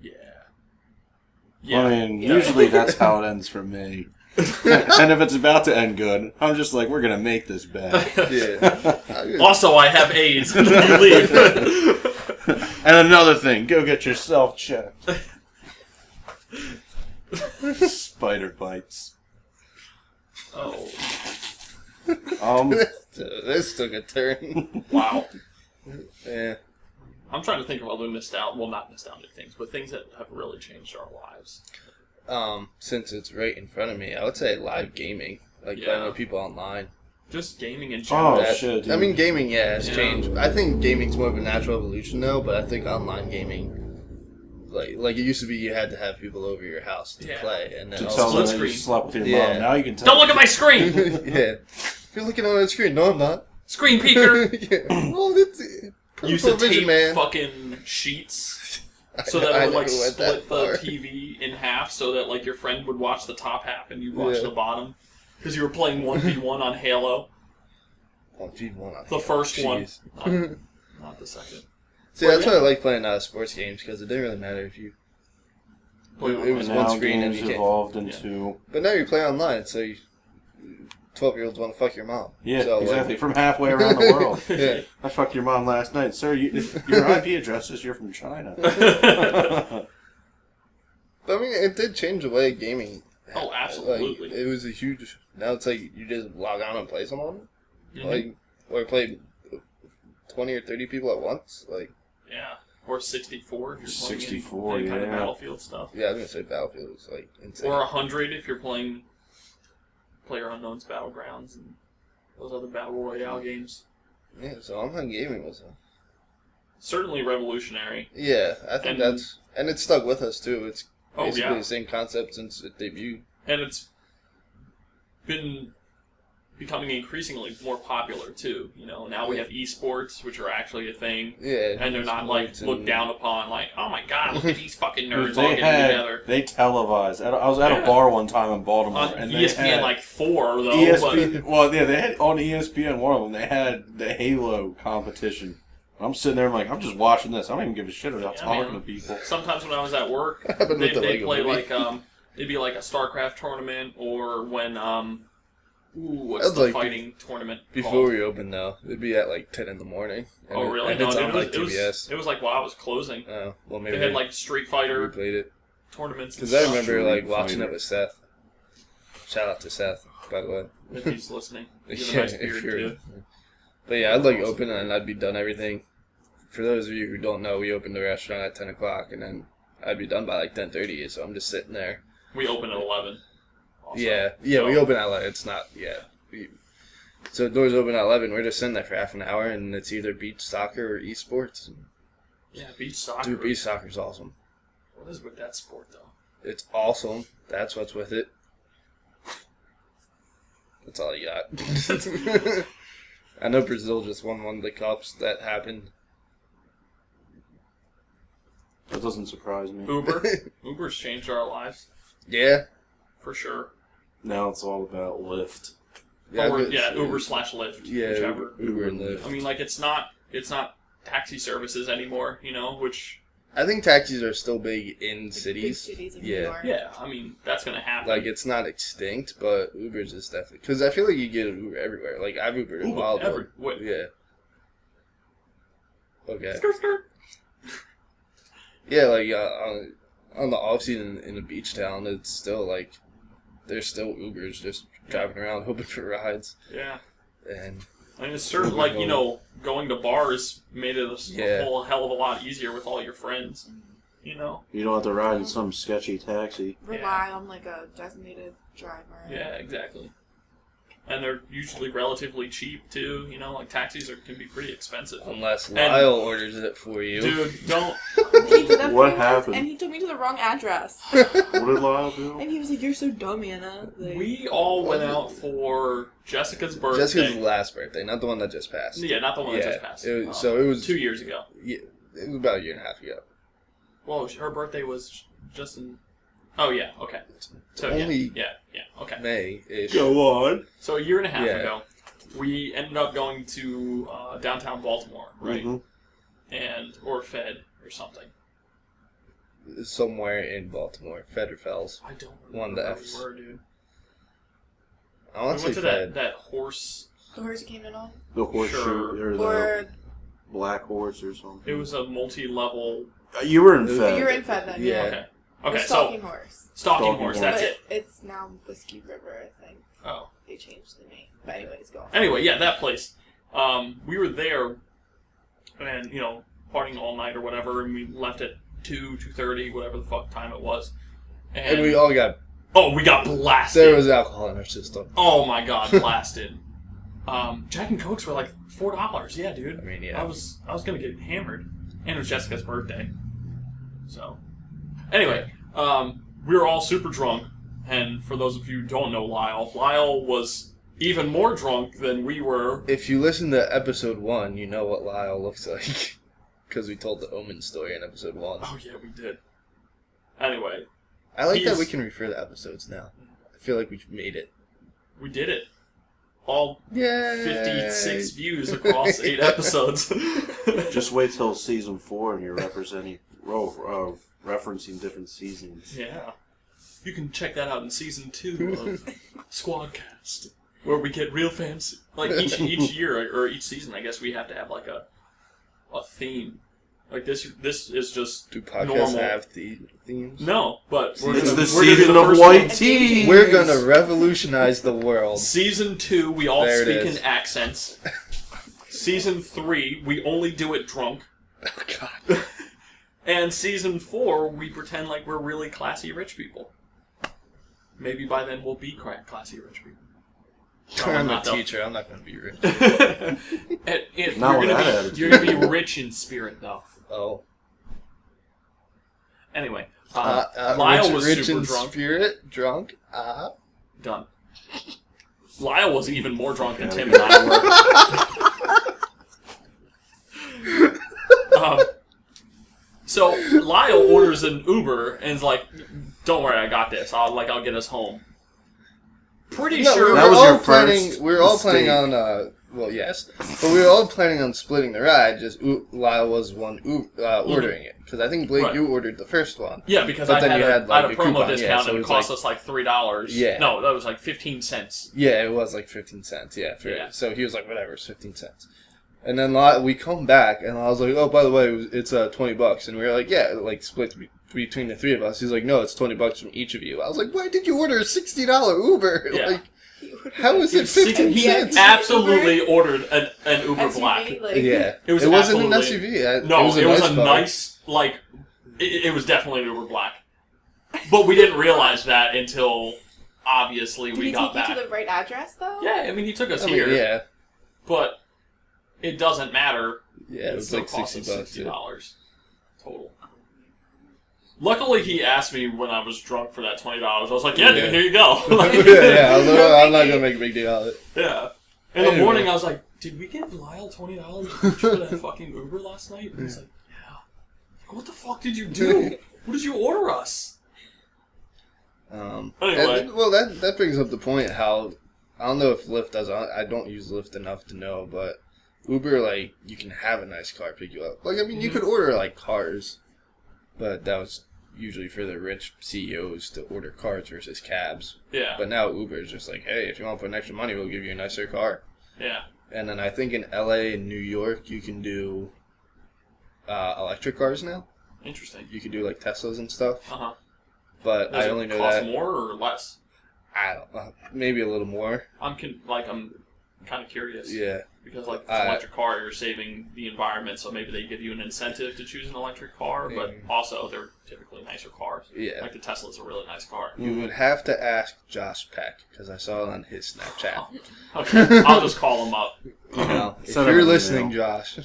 S4: Yeah.
S3: I mean, usually that's how it ends for me. And if it's about to end good, I'm just like, we're going to make this bad.
S1: Yeah.
S4: Also, I have AIDS. And then you leave.
S3: And another thing, go get yourself checked. Spider bites.
S4: Oh.
S1: This took a turn.
S4: Wow.
S1: Yeah.
S4: I'm trying to think of other not nostalgic things, but things that have really changed our lives.
S1: Since it's right in front of me, I would say live gaming. Like playing with people online.
S4: Just gaming in general.
S3: Oh, shit, dude.
S1: I mean, gaming, has changed. I think gaming's more of a natural evolution now, but I think online gaming, like it used to be, you had to have people over your house to play, and then
S3: To
S1: all
S3: tell
S1: of
S3: them
S1: a
S3: that you slept with your mom. Now you can tell.
S4: Don't look at my screen!
S1: sudden, yeah. You're looking at my screen. No, I'm not.
S4: Screen peeker!
S1: Yeah. Well, it's
S4: Used to
S1: vision,
S4: tape
S1: man.
S4: fucking sheets so that it would like split the TV in half, so that like your friend would watch the top half and you'd watch the bottom, because you were playing 1v1 on Halo.
S1: 1v1.
S4: The first one, not the second.
S1: See, that's why I like playing sports games, because it didn't really matter if you. It was one screen and you
S3: evolved into.
S1: But now you play online, so 12-year-olds want to fuck your mom.
S3: Yeah,
S1: so,
S3: exactly. From halfway around the world.
S1: Yeah.
S3: I fucked your mom last night, sir. Your IP address says you're from China.
S1: But I mean, it did change the way gaming.
S4: Oh, absolutely.
S1: Like, it was a huge. Now it's like you just log on and play someone, or play 20 or 30 people at once, like.
S4: Yeah, or 64 if you're playing
S3: 64,
S4: any kind of Battlefield stuff.
S1: Yeah, I was gonna say Battlefield is like insane.
S4: Or 100 if you're playing PlayerUnknown's Battlegrounds and those other Battle Royale games.
S1: Yeah, so online gaming was
S4: certainly revolutionary.
S1: Yeah, I think and it's stuck with us too. It's basically the same concept since it debuted.
S4: And it's been becoming increasingly more popular too. You know, now we have esports, which are actually a thing.
S1: Yeah,
S4: and they're not like looked down upon. Like, oh my god, look at these fucking nerds all getting together.
S3: They televised. I was at a bar one time in Baltimore, and
S4: ESPN
S3: they had,
S4: like 4 though.
S3: ESPN, well, yeah, they had on ESPN one of them. They had the Halo competition. I'm sitting there, I'm just watching this. I don't even give a shit about talking to people.
S4: Sometimes when I was at work, they'd play like it'd be like a StarCraft tournament, or when what's the fighting tournament
S1: before
S4: called?
S1: we opened though? It'd be at like 10 in the morning.
S4: Oh really?
S1: And it's on like TBS.
S4: It was like while I was closing.
S1: Oh, well maybe
S4: they had like Street Fighter
S1: played it
S4: tournaments.
S1: Because I remember like watching it with Seth. Shout out to Seth, by the way.
S4: If he's listening. He's a nice beard too.
S1: But yeah, I'd like open and I'd be done everything. For those of you who don't know, we opened the restaurant at 10 o'clock, and then I'd be done by like 10:30. So I'm just sitting there.
S4: We open at 11. Also.
S1: Yeah, we open at 11. It's not so doors open at 11. We're just sitting there for half an hour, and it's either beach soccer or esports.
S4: Yeah, beach soccer.
S1: Dude, beach soccer's awesome.
S4: What is with that sport though?
S1: It's awesome. That's what's with it. That's all you got. I know Brazil just won one of the cups that happened.
S3: That doesn't surprise me.
S4: Uber's changed our lives.
S1: Yeah.
S4: For sure.
S3: Now it's all about Lyft.
S4: Yeah, Uber/Lyft.
S1: Yeah,
S4: whichever.
S1: Uber and Lyft.
S4: I mean, like, it's not taxi services anymore, you know, which...
S1: I think taxis are still big in cities.
S2: Big cities in New York.
S4: Yeah, I mean, that's going to happen.
S1: Like, it's not extinct, but Uber's is definitely... Because I feel like you get an Uber everywhere. Like, I've Ubered in Wildwood. Yeah. Okay.
S4: Skirt.
S1: Yeah, like, on the off-season in a beach town, it's still, like... There's still Ubers just driving around hoping for rides.
S4: Yeah.
S1: And...
S4: I mean, it's certainly, like, you know, going to bars made it a whole hell of a lot easier with all your friends, you know?
S3: You don't have to ride in some sketchy taxi.
S2: Rely on, like, a designated driver.
S4: Yeah, exactly. And they're usually relatively cheap, too. You know, like, taxis can be pretty expensive.
S1: Unless Lyle orders it for you.
S4: Dude, don't...
S2: He did that
S3: What
S2: for me once,
S3: happened?
S2: and he took me to the wrong address.
S3: What did Lyle do?
S2: And he was like, "You're so dumb, Anna." Like,
S4: We all went out for Jessica's birthday.
S1: Jessica's last birthday, not the one that just passed.
S4: Yeah, not the one that just passed.
S1: It was
S4: 2 years ago.
S1: Yeah, it was about a year and a half ago.
S4: Well, her birthday was just in... Oh, yeah, okay. So,
S1: Only
S4: yeah, okay.
S1: May-ish.
S3: Go on.
S4: So a year and a half
S1: Yeah.
S4: ago, we ended up going to downtown Baltimore, right?
S3: Mm-hmm.
S4: Or Fed or something.
S1: Somewhere in Baltimore, Fed or Fells.
S4: I don't
S1: One of
S4: remember
S1: the
S4: where
S1: Fs.
S4: we were, dude.
S1: I
S4: We
S1: want to
S4: went
S1: say
S4: to
S1: Fed.
S4: that horse...
S2: the horse you came in on,
S3: The horseshoe
S4: Sure.
S3: or the
S2: or
S3: black horse or something.
S4: It was a multi-level...
S3: You were in Fed.
S2: you were in Fed then.
S1: Yeah.
S4: Okay. Okay,
S2: The
S4: so...
S2: stalking horse.
S4: Stalking horse, that's
S2: But
S4: it.
S2: it's now Whiskey River, I think.
S4: Oh.
S2: They changed the name. But anyways, go on.
S4: Anyway, yeah, that place. We were there, and, you know, partying all night or whatever, and we left at 2:30, whatever the fuck time it was.
S1: And we all got...
S4: Oh, we got blasted.
S1: There was alcohol in our system.
S4: Oh my god, blasted. Jack and Cokes were like $4. Yeah, dude.
S1: I mean, yeah.
S4: I was gonna get hammered. And it was Jessica's birthday. So. Anyway, we were all super drunk. And for those of you who don't know Lyle was even more drunk than we were.
S1: If you listen to episode 1, you know what Lyle looks like. Because we told the Omen story in episode 1.
S4: Oh yeah, we did. Anyway.
S1: I like that we can refer to episodes now. I feel like we've made it.
S4: We did it. All
S1: Yay!
S4: 56 views across 8 episodes.
S3: Just wait till season 4 and you're representing, referencing different seasons.
S4: Yeah. You can check that out in season 2 of Sqwadcast, where we get real fancy. Like each year or each season, I guess we have to have like a theme. Like this is just
S1: Do podcasts
S4: normal.
S1: have themes?
S4: No, but
S3: It's
S4: gonna,
S3: the
S4: we're gonna be
S3: season
S4: the
S3: of
S4: first
S3: white
S4: one.
S3: tea.
S1: We're gonna revolutionize the world.
S4: Season 2, we all
S1: There it
S4: speak
S1: is.
S4: in accents. Season 3, we only do it drunk.
S1: Oh god.
S4: And season 4, we pretend like we're really classy rich people. Maybe by then we'll be classy rich people. No,
S1: I'm a
S4: not though.
S1: teacher. I'm not gonna be rich.
S3: Not with that attitude.
S4: You're gonna be rich in spirit, though.
S1: Oh.
S4: Anyway,
S1: rich,
S4: Lyle was
S1: rich
S4: super
S1: in
S4: drunk.
S1: spirit, drunk.
S4: Done. Lyle was even more drunk than Tim and I were. So Lyle orders an Uber and is like, "Don't worry, I got this. I'll get us home." Pretty sure
S3: That was your
S1: planning.
S3: first
S1: We were all planning
S3: mistake.
S1: on. Well, yes, but we were all planning on splitting the ride. Just Lyle was one ordering it because I think Blake,
S4: Right.
S1: you ordered the first one.
S4: Yeah, because
S1: But
S4: I
S1: then
S4: had
S1: you
S4: a
S1: had, like, a
S4: promo
S1: coupon, yeah,
S4: discount
S1: so
S4: and
S1: it
S4: it
S1: was
S4: cost
S1: like-
S4: us like $3.
S1: Yeah.
S4: No, that was like 15 cents.
S1: Yeah, it was like 15 cents. Yeah,
S4: Yeah.
S1: So he was like, whatever, it's 15 cents. And then we come back, and I was like, oh, by the way, it's $20. And we were like, yeah, like split between the three of us. He's like, no, it's $20 from each of you. I was like, why did you order a $60 Uber?
S4: Yeah.
S1: Like, how is it 15
S4: He
S1: cents?
S4: absolutely ordered an Uber
S2: SUV,
S4: Black.
S2: like,
S1: Yeah,
S4: It was
S1: wasn't an
S4: absolutely-
S1: SUV.
S4: No, it was a
S1: car.
S4: nice, like, it was definitely an Uber Black. But we didn't realize that until, obviously,
S2: Did
S4: we
S2: he
S4: got
S2: take
S4: back.
S2: you to the right address, though?
S4: Yeah, I mean, he took us
S1: I mean,
S4: here.
S1: yeah,
S4: But it doesn't matter.
S1: yeah, it was
S4: still
S1: like
S4: cost
S1: $60.
S4: us
S1: Yeah.
S4: $60 total. Luckily, he asked me when I was drunk for that $20. I was like, yeah, dude, here you go.
S1: yeah, I'm not gonna make a big deal out of it.
S4: Yeah. In the
S1: Anyway.
S4: morning, I was like, did we give Lyle $20 each for that fucking Uber last night? And he's like, yeah. Like, what the fuck did you do? What did you order us? Anyway.
S1: and, well, that brings up the point how I don't know if Lyft does. I don't use Lyft enough to know, but Uber, like, you can have a nice car pick you up. Like, I mean, you could order like cars, but that was usually for the rich CEOs to order cars versus cabs.
S4: Yeah.
S1: But now Uber is just like, hey, if you want to put extra money, we'll give you a nicer car.
S4: Yeah.
S1: And then I think in LA and New York, you can do electric cars now.
S4: Interesting.
S1: You can do like Teslas and stuff.
S4: Uh-huh.
S1: But
S4: Does
S1: I
S4: it
S1: only know
S4: cost
S1: that
S4: more or less?
S1: I don't know, maybe a little more.
S4: I'm kind of curious.
S1: Yeah.
S4: Because, like, if it's an electric car, you're saving the environment, so maybe they give you an incentive to choose an electric car, but also they're typically nicer cars.
S1: Yeah.
S4: Like, the Tesla's a really nice car.
S1: You would have to ask Josh Peck, because I saw it on his Snapchat.
S4: Okay, I'll just call him up.
S1: You know, if
S3: Send
S1: you're
S3: him an
S1: listening,
S3: email.
S1: Josh.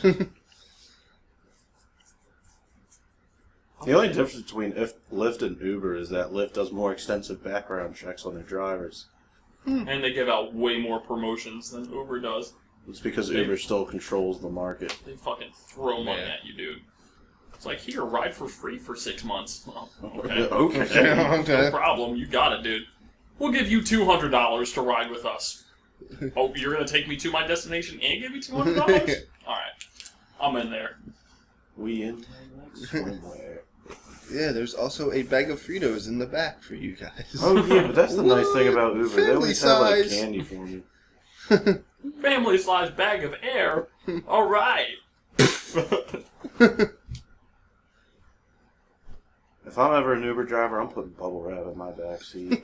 S3: The only difference between Lyft and Uber is that Lyft does more extensive background checks on their drivers.
S4: And they give out way more promotions than Uber does.
S3: It's because Uber still controls the market.
S4: They fucking throw money at you, dude. It's like, here, ride for free for 6 months. Well, okay. No problem. You got it, dude. We'll give you $200 to ride with us. Oh, you're going to take me to my destination and give me $200? Alright. I'm in there.
S3: We in somewhere.
S1: Yeah, there's also a bag of Fritos in the back for you guys.
S3: Oh yeah, but that's the nice thing about Uber. They always have like
S1: size.
S3: candy for me.
S4: Family size bag of air. Alright.
S3: If I'm ever an Uber driver, I'm putting bubble wrap in my back seat.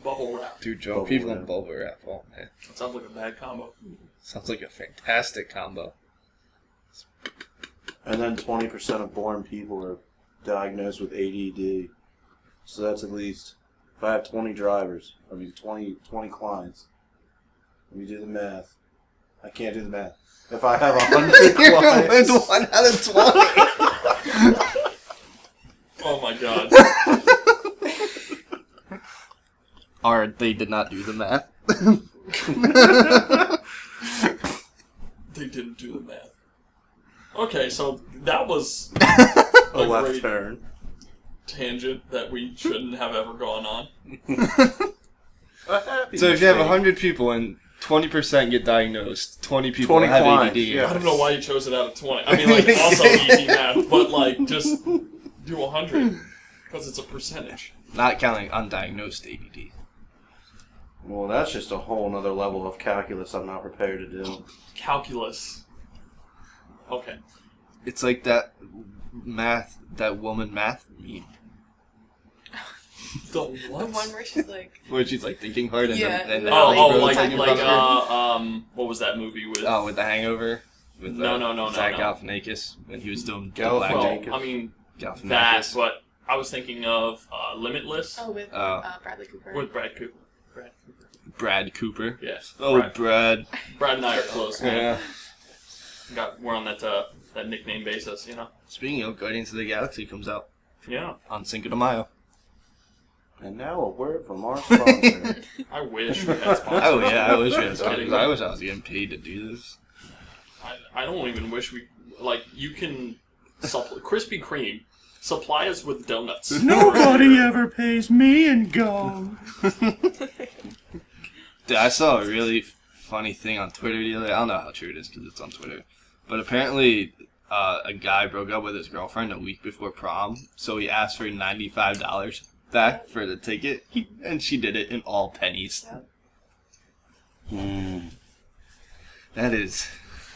S4: Bubble wrap.
S1: Dude, Joe,
S3: Bubble
S1: people
S3: wrap.
S1: in bubble wrap. Oh, man.
S4: That sounds like a bad combo.
S1: Sounds like a fantastic combo.
S3: And then 20% of born people are diagnosed with ADD. So that's at least, if I have 20 drivers, 20 clients, let me do the math. I can't do the math. If I have 100 clients...
S1: 1 out of 20!
S4: Oh my god.
S1: Or they did not do the math.
S4: They didn't do the math. Okay, so that was
S3: A left
S4: great
S3: turn.
S4: tangent that we shouldn't have ever gone on.
S1: So if you have 100 people and 20% get diagnosed, 20 people
S3: 20
S1: have
S3: clients,
S1: ADD.
S3: yeah.
S4: I don't know why you chose it out of 20. I mean, like, also easy math, but, like, just do 100. Because it's a percentage.
S1: Not counting undiagnosed ADD.
S3: Well, that's just a whole nother level of calculus I'm not prepared to do.
S4: Calculus. Okay.
S1: It's like that woman math meme.
S4: The
S2: The
S4: what?
S2: one where she's like,
S1: Where she's like thinking hard and
S2: Yeah.
S1: then
S4: Oh,
S1: like
S4: like,
S1: in front of her.
S4: what was that movie with?
S1: With the Hangover. With
S4: No.
S1: Zach Galifianakis when he was doing the
S3: Galifianakis.
S1: blackjack.
S4: Well, I mean, that,
S1: Galifianakis.
S4: but I was thinking of Limitless
S2: oh, with
S1: Oh.
S2: Bradley Cooper.
S4: with Brad Cooper.
S1: Brad Cooper.
S4: Yeah.
S1: Oh,
S4: Brad.
S1: Brad.
S4: Brad and I are close.
S1: Yeah.
S4: We're on that nickname basis, you know.
S1: Speaking of, Guardians of the Galaxy comes out
S4: Yeah.
S1: on Cinco de Mayo.
S3: And now a word from our sponsor.
S4: I wish we had sponsors.
S1: Oh yeah, I wish we had
S4: Kidding.
S1: sponsors. I wish I was getting paid to do this.
S4: I don't even wish we you can Krispy Kreme supply us with donuts.
S3: Nobody ever pays me in gold.
S1: Dude, I saw a really funny thing on Twitter the other day. I don't know how true it is because it's on Twitter. But apparently, a guy broke up with his girlfriend a week before prom, so he asked for $95 back for the ticket, and she did it in all pennies. That is...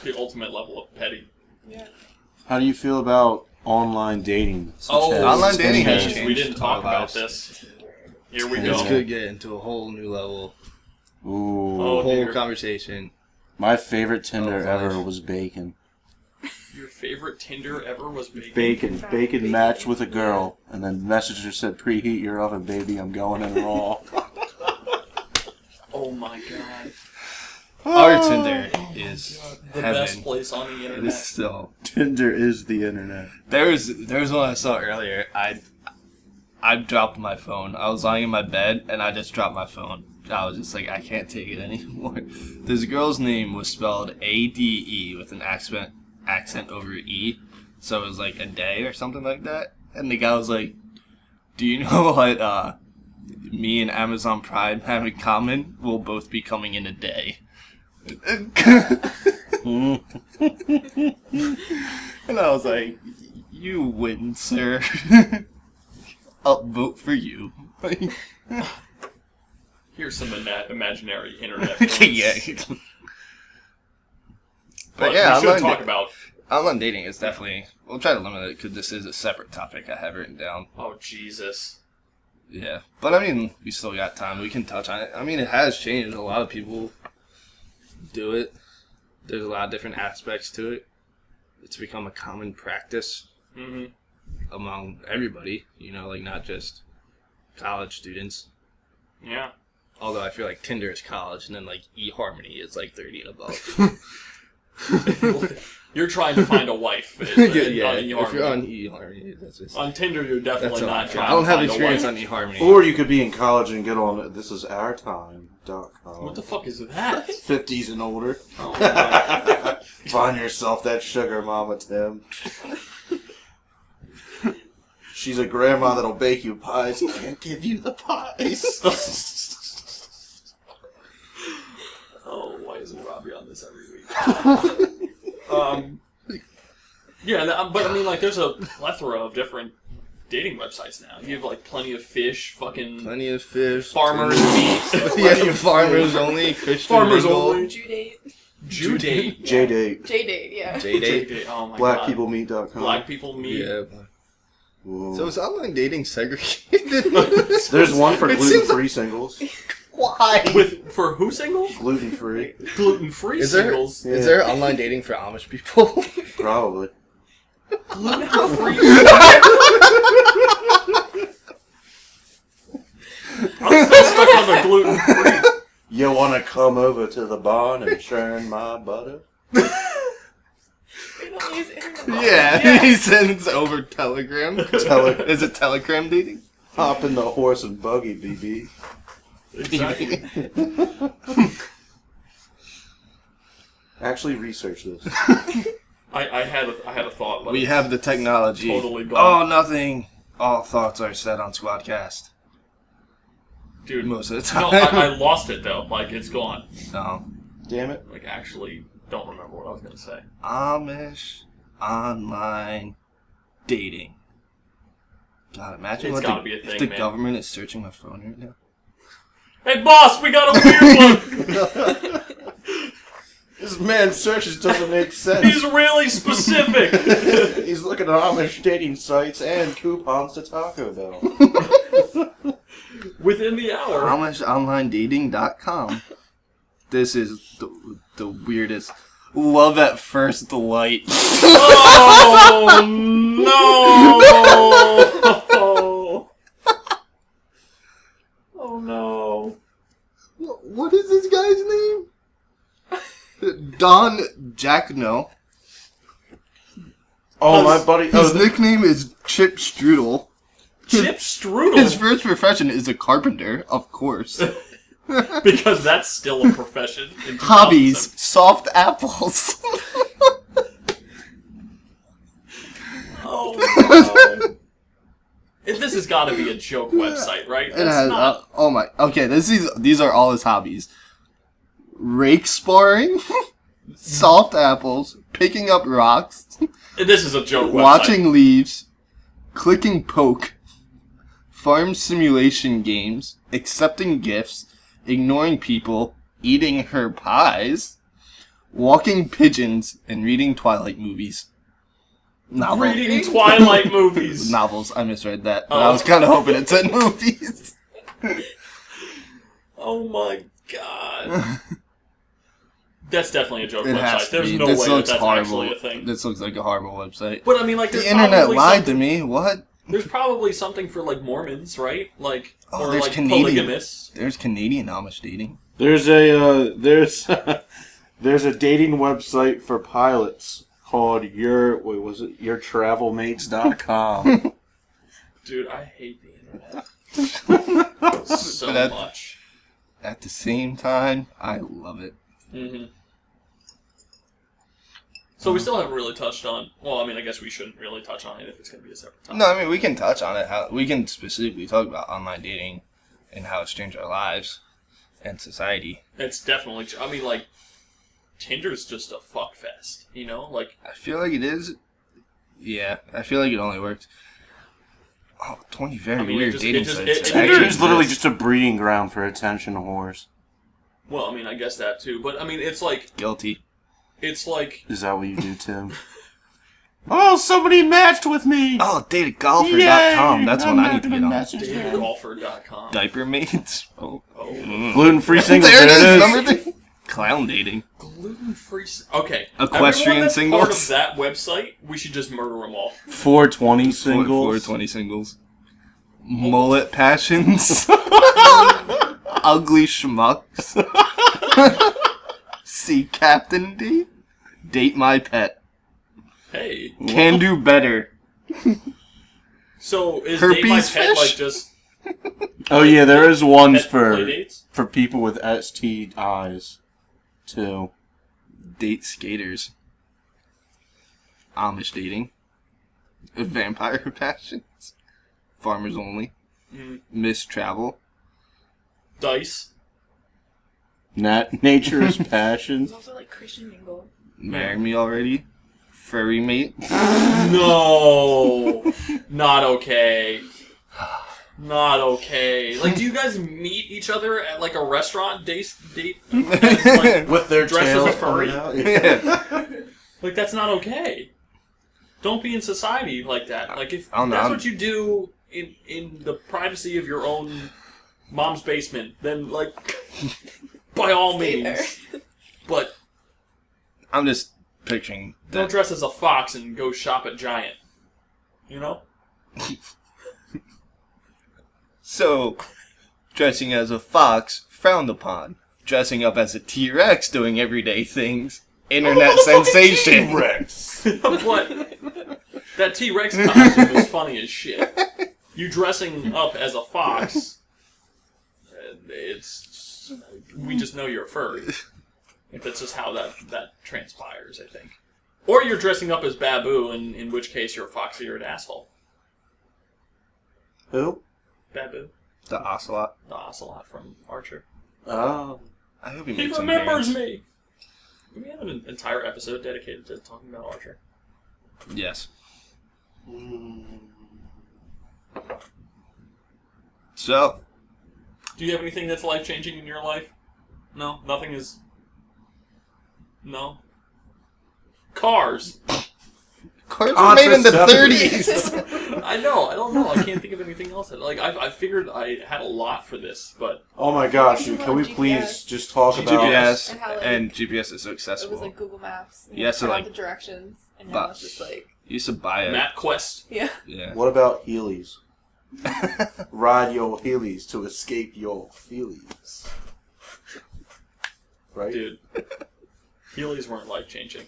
S4: The ultimate level of petty.
S2: Yeah.
S3: How do you feel about online dating?
S1: Online dating has
S4: Jeez,
S1: changed
S4: we didn't talk
S1: our
S4: about
S1: lives.
S4: this. Here we
S1: This
S4: go.
S1: could get into a whole new level.
S3: Ooh.
S4: Oh,
S1: Whole
S4: dear.
S1: conversation.
S3: My favorite Tinder
S1: Oh,
S3: ever
S1: life.
S3: was Bacon.
S4: Your favorite Tinder ever was bacon?
S3: Bacon. Bacon matched with a girl, and then messenger said, "Preheat your oven, baby. I'm going in raw."
S4: Oh my god.
S1: Our Tinder is
S4: The
S1: heaven.
S4: best place on the
S1: It
S4: internet.
S1: is still...
S3: Tinder is the internet.
S1: There was one I saw earlier. I dropped my phone. I was lying in my bed and I just dropped my phone. I was just like, I can't take it anymore. This girl's name was spelled A-D-E with an accent over E. So it was like a day or something like that. And the guy was like, do you know what me and Amazon Prime have in common? We'll both be coming in a day. And I was like, you win, sir. I'll vote for you.
S4: Here's some imaginary internet.
S1: Yeah.
S4: But
S1: yeah,
S4: we should talk about.
S1: Online dating is definitely... We'll try to limit it because this is a separate topic I have written down.
S4: Oh Jesus.
S1: Yeah. But I mean, we still got time. We can touch on it. I mean, it has changed. A lot of people do it. There's a lot of different aspects to it. It's become a common practice among everybody, like not just college students.
S4: Yeah.
S1: Although I feel like Tinder is college, and then like eHarmony is like 30 and above.
S4: You're trying to find a wife.
S1: On eHarmony. If you're on eHarmony, that's just...
S4: On Tinder, you're definitely not trying to find a wife.
S1: I don't have experience on eHarmony.
S3: Or you could be in college and get on thisisourtime.com.
S4: What the fuck is that?
S3: 50s and older.
S4: Oh, man.
S3: Find yourself that sugar mama, Tim. She's a grandma that'll bake you pies. Can't give you the pies.
S4: Oh, why isn't Robbie on this every week? Yeah, but I mean, like, there's a plethora of different dating websites now. You have like Plenty of Fish, fucking
S1: Plenty of Fish,
S4: Farmers Meat,
S1: yeah, Farmers Only, Christian
S4: Farmers
S1: Mingle.
S4: Only,
S2: Judate.
S4: J-Date,
S2: J-Date, yeah.
S1: J-Date.
S4: Oh my god.
S3: Blackpeoplemeet.com.
S4: Black People Meet.
S1: Yeah.
S3: Whoa.
S1: So is online dating segregated?
S3: There's one for gluten-free singles.
S1: Why?
S4: For who singles?
S3: Gluten-free.
S4: Gluten-free
S1: Is
S4: singles.
S3: Yeah.
S1: Is there online dating for Amish people?
S3: Probably.
S4: Gluten-free. I'm still stuck on the gluten-free.
S3: You want to come over to the barn and churn my butter?
S2: We don't use internet.
S1: Yeah, he sends over Telegram. Is it Telegram dating?
S3: Hop in the horse and buggy, BB.
S4: Exactly.
S3: Actually, research this.
S4: I had a thought, but
S1: We have the technology.
S4: Totally gone.
S1: Oh, nothing. All thoughts are said on Sqwadcast.
S4: dude,
S1: Most of the
S4: no,
S1: time.
S4: I lost it though. Like it's gone.
S1: No.
S3: Damn it.
S4: Like actually, don't remember what I was gonna say.
S1: Amish online dating. God, imagine
S4: It's
S1: what
S4: gotta be a
S1: if
S4: thing,
S1: the
S4: man.
S1: government is searching my phone right now.
S4: Hey, boss, we got a weird one.
S3: This man's searches doesn't make sense.
S4: He's really specific.
S3: He's looking at Amish dating sites and coupons to Taco Bell.
S4: Within the hour.
S1: AmishOnlineDating.com. This is the weirdest. Love at first light.
S4: Oh no! Oh no!
S1: What is this guy's name? Don Jackno.
S3: Oh, my buddy.
S1: His nickname is Chip Strudel.
S4: Chip Strudel.
S1: His first profession is a carpenter, of course.
S4: Because that's still a profession. In
S1: Hobbies: soft apples.
S4: Oh no! This has got to be a joke website, right?
S1: It has. Oh my. Okay, these are all his hobbies: rake sparring, soft apples, picking up rocks,
S4: This is a joke website.
S1: watching leaves, clicking poke, farm simulation games, accepting gifts, ignoring people, eating her pies, walking pigeons, and reading Twilight movies.
S4: Reading Twilight movies.
S1: Novels. I misread that, but I was kind of hoping it said movies.
S4: Oh my god. That's definitely a joke
S1: It has
S4: website.
S1: to
S4: There's
S1: be.
S4: no
S1: This
S4: way
S1: looks
S4: that's
S1: horrible.
S4: actually a thing.
S1: This looks like a horrible website.
S4: But I mean, like,
S1: The
S4: there's
S1: internet
S4: probably
S1: lied to
S4: something-
S1: me. What?
S4: There's probably something for like Mormons, right? Like,
S1: Oh,
S4: or
S1: there's
S4: like
S1: Canadian.
S4: polygamists.
S1: There's Canadian Amish dating.
S3: There's a dating website for pilots called yourtravelmates.com.
S4: Dude, I hate the internet so
S1: But
S4: much.
S1: At the same time, I love it.
S4: Mm-hmm. So we still haven't really touched on. Well, I mean, I guess we shouldn't really touch on it if it's going to be a separate topic.
S1: No, I mean, we can touch on it. We can specifically talk about online dating and how it's changed our lives and society.
S4: It's definitely. I mean, like, Tinder's just a fuck fest. You know, like.
S1: I feel like it is. Yeah, I feel like it only worked. Oh, 20 very
S4: I mean,
S1: weird
S4: it just-
S1: dating
S4: it just-
S1: sites.
S4: it-
S3: Tinder
S1: actually
S3: is literally
S1: exist.
S3: just a breeding ground for attention whores.
S4: Well, I mean, I guess that too, but I mean, it's like.
S1: Guilty.
S4: It's like.
S3: Is that what you do, Tim? Oh, somebody matched with me!
S1: Oh, datagolfer.com.
S3: Yay!
S1: That's
S3: I'm
S1: what I
S3: not
S1: need to
S3: gonna
S1: get on.
S3: message them.
S4: Golfer.com.
S1: Diaper mates. Oh.
S4: Oh.
S1: Mm.
S3: Gluten-free singles,
S1: There it is,
S3: there
S1: number 3. Clown dating.
S4: Gluten-free. Okay.
S1: Equestrian
S4: Everyone that's
S1: singles.
S4: part of that website, we should just murder them all.
S3: 420 singles.
S1: 420 singles. Mullet passions. Ugly schmucks. Sea Captain D. Date my pet.
S4: Hey.
S1: Can do better.
S4: So is
S1: Herpes
S4: Date My Pet
S1: fish?
S4: like just
S3: Oh yeah, there is ones
S4: pet
S3: for
S4: playdates?
S3: people with STIs too.
S1: Date skaters. Amish dating. Vampire passions. Farmers only. Miss travel.
S4: Dice.
S3: Nature's passions.
S2: There's also like Christian Mingle.
S1: Marry me already. Furry mate.
S4: No. Not okay. Not okay. Like, do you guys meet each other at like a restaurant date? Like,
S3: With their
S4: dressed as
S3: tails
S4: a furry?
S3: coming out.
S1: Yeah.
S4: Like, that's not okay. Don't be in society like that. Like, if
S1: I don't know,
S4: that's
S1: I'm-
S4: what you do in the privacy of your own mom's basement, then, like, by all
S2: Stay
S4: means. But
S1: I'm just picturing
S4: don't
S1: that.
S4: dress as a fox and go shop at Giant. You know?
S1: So, dressing as a fox, frowned upon. Dressing up as a T-Rex, doing everyday things. Internet sensation.
S3: T-Rex.
S4: But that T-Rex costume is funny as shit. You dressing up as a fox, it's... We just know you're a furry. Like, that's just how that transpires, I think. Or you're dressing up as Babu, in which case you're a foxy-eared asshole.
S3: Who?
S4: Babu,
S1: The ocelot.
S4: the ocelot from Archer.
S3: Oh.
S1: I hope he
S4: He
S1: makes some
S4: remembers
S1: hands.
S4: me! We have an entire episode dedicated to talking about Archer.
S1: Yes. So,
S4: Do you have anything that's life-changing in your life? No? Nothing is... No? Cars!
S1: cars were made in the
S3: Contraceptives.
S1: 30s.
S4: I know, I don't know. I can't think of anything else. Like, I figured I had a lot for this, but...
S3: Oh my gosh,
S2: Think
S3: can we
S2: about
S3: please
S2: GPS.
S3: just talk about...
S1: GPS
S2: And how, like,
S1: and GPS is
S2: It
S1: accessible.
S2: was like Google Maps. And
S1: Yeah, so,
S2: cut out
S1: like,
S2: the directions, and now
S1: but-
S2: it's just like
S1: You used to buy it.
S4: MapQuest.
S2: yeah.
S1: Yeah.
S3: What about Heelys? Ride your Heelys to escape your feelings. Right?
S4: Dude. Heelys weren't life-changing.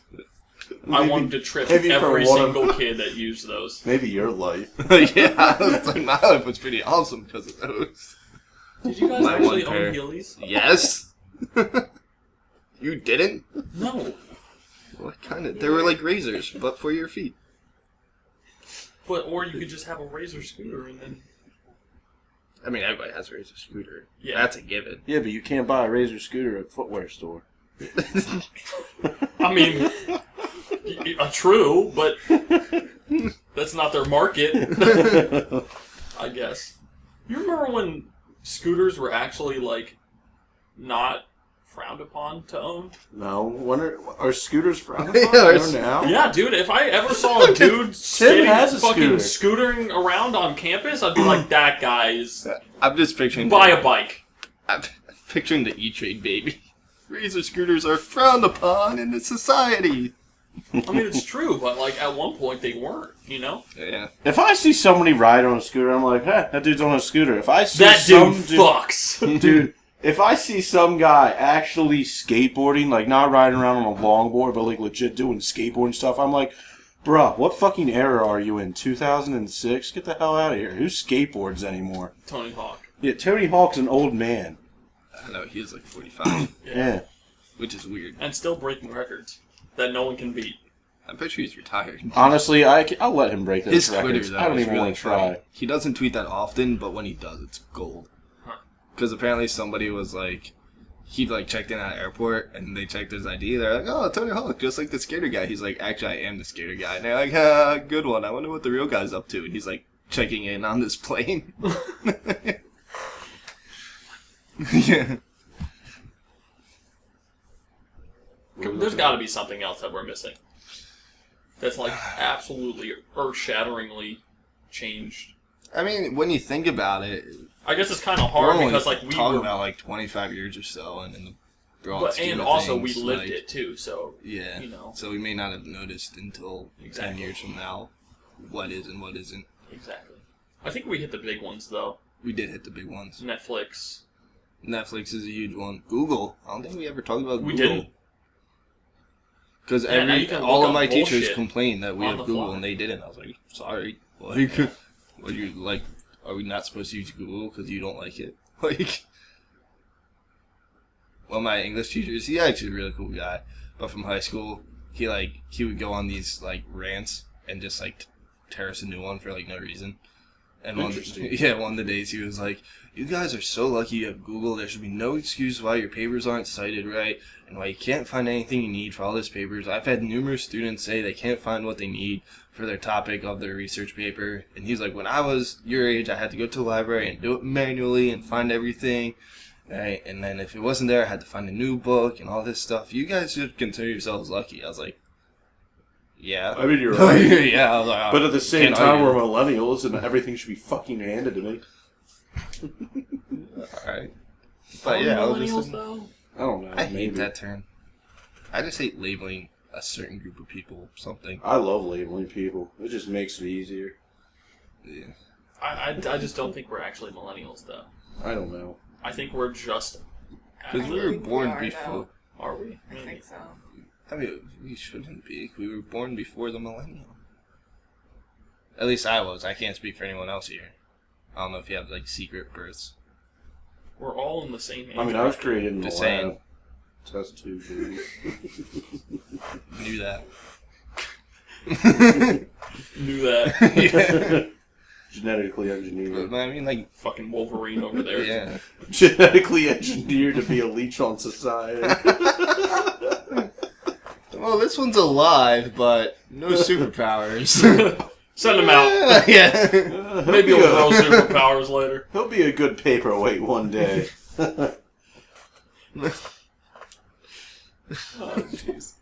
S4: I
S3: Maybe-
S4: wanted to trip
S3: maybe for
S4: every
S3: one of-
S4: single kid that used those.
S3: Maybe your life.
S1: Yeah, it's like my life was pretty awesome because of those.
S4: Did you guys
S1: My
S4: actually
S1: one pair.
S4: own Heelys?
S1: Yes. You didn't?
S4: No.
S1: What kind of? They were like razors, but for your feet.
S4: But, or you could just have a Razor scooter and then...
S1: I mean, everybody has a razor scooter.
S4: Yeah.
S1: That's a given.
S3: Yeah, but you can't buy a Razor scooter at a footwear store.
S4: I mean, true, but that's not their market, I guess. You remember when scooters were actually, like, not frowned upon to own?
S3: No, when are scooters frowned
S1: Yeah,
S3: upon?
S1: it's-
S3: now?
S4: Yeah, dude, if I ever saw a dude skating,
S3: has a
S4: fucking
S3: scooter.
S4: scootering around on campus, I'd be like, that guy's...
S1: I'm just picturing.
S4: Buy a bike.
S1: I'm picturing the E-Trade baby. Razor scooters are frowned upon in the society.
S4: I mean, it's true, but, like, at one point they weren't, you know?
S1: Yeah.
S3: If I see somebody ride on a scooter, I'm like, hey, that dude's on a scooter. If I see
S4: That
S3: some
S4: dude fucks.
S3: dude, if I see some guy actually skateboarding, like not riding around on a longboard, but like legit doing skateboarding stuff, I'm like, bruh, what fucking era are you in? 2006? Get the hell out of here. Who skateboards anymore?
S4: Tony Hawk.
S3: Yeah, Tony Hawk's an old man.
S1: I don't know. He was like 45,
S3: Yeah.
S1: which is weird.
S4: And still breaking records that no one can beat.
S1: I'm pretty sure he's retired.
S3: Honestly, I'll let him break those
S1: His Twitter,
S3: records.
S1: though,
S3: I don't
S1: is
S3: even
S1: really
S3: want to try.
S1: funny. He doesn't tweet that often, but when he does, it's gold.
S4: Huh.
S1: Because apparently somebody was like, he like checked in at an airport, and they checked his ID. They're like, "Oh, Tony Hawk, just like the skater guy." He's like, "Actually, I am the skater guy." And they're like, "Good one. I wonder what the real guy's up to." And he's like checking in on this plane. Yeah.
S4: There's got to be something else that we're missing. That's like absolutely earth-shatteringly changed.
S1: I mean, when you think about it,
S4: I guess it's kind of
S1: we're
S4: hard
S1: only
S4: because like we
S1: talking
S4: were
S1: about like 25 years or so, and in the broad scheme
S4: and
S1: of
S4: also
S1: things,
S4: we lived
S1: like,
S4: it too, so
S1: Yeah.
S4: you know.
S1: So we may not have noticed until 10 years from now what is and what isn't.
S4: Exactly. I think we hit the big ones though.
S1: We did hit the big ones.
S4: Netflix.
S1: Netflix is a huge one. Google. I don't think we ever talked about Google.
S4: We didn't.
S1: Because
S4: now you can
S1: all
S4: look
S1: of my
S4: up
S1: teachers
S4: bullshit
S1: complained that we
S4: on
S1: have
S4: the
S1: Google
S4: fly.
S1: and they didn't. I was like, sorry. Like, what you like? Are we not supposed to use Google because you don't like it? Like, one of my English teachers, he's actually a really cool guy, but from high school, he would go on these like rants and just like tear us a new one for like no reason. And one of the days he was like, "You guys are so lucky you have Google. There should be no excuse why your papers aren't cited right, and why you can't find anything you need for all those papers. I've had numerous students say they can't find what they need for their topic of their research paper." And he's like, "When I was your age, I had to go to the library and do it manually and find everything, right? And then if it wasn't there, I had to find a new book and all this stuff. You guys should consider yourselves lucky." I was like, "Yeah."
S3: I mean, you're right.
S1: Yeah, I was like,
S3: But at the same
S1: can't
S3: time,
S1: argue.
S3: we're millennials and everything should be fucking handed to me.
S1: Alright. But yeah, I was
S4: millennials
S1: just
S4: though.
S3: I don't know.
S1: I hate
S3: maybe.
S1: that term. I just hate labeling a certain group of people something.
S3: I love labeling people. It just makes it easier.
S1: Yeah.
S4: I just don't think we're actually millennials though.
S3: I don't know.
S4: I think we're just.
S1: Because we
S2: I
S1: were
S2: think we
S1: born
S2: are
S1: before.
S4: Are we?
S2: I think so.
S1: I mean, we shouldn't be. We were born before the millennium. At least I was. I can't speak for anyone else here. I don't know if you have, like, secret births.
S4: We're all in the same age.
S3: I mean, I was created in the
S1: Just
S3: lab.
S1: saying.
S3: Test tube, baby.
S1: Knew that.
S4: Knew that.
S3: Genetically engineered.
S1: But, I mean, like,
S4: Fucking Wolverine over there.
S1: yeah.
S3: Genetically engineered to be a leech on society.
S1: Well, this one's alive, but no superpowers.
S4: Send him out.
S1: Yeah.
S4: Maybe he'll grow superpowers later.
S3: He'll be a good paperweight one day.
S4: Oh, jeez.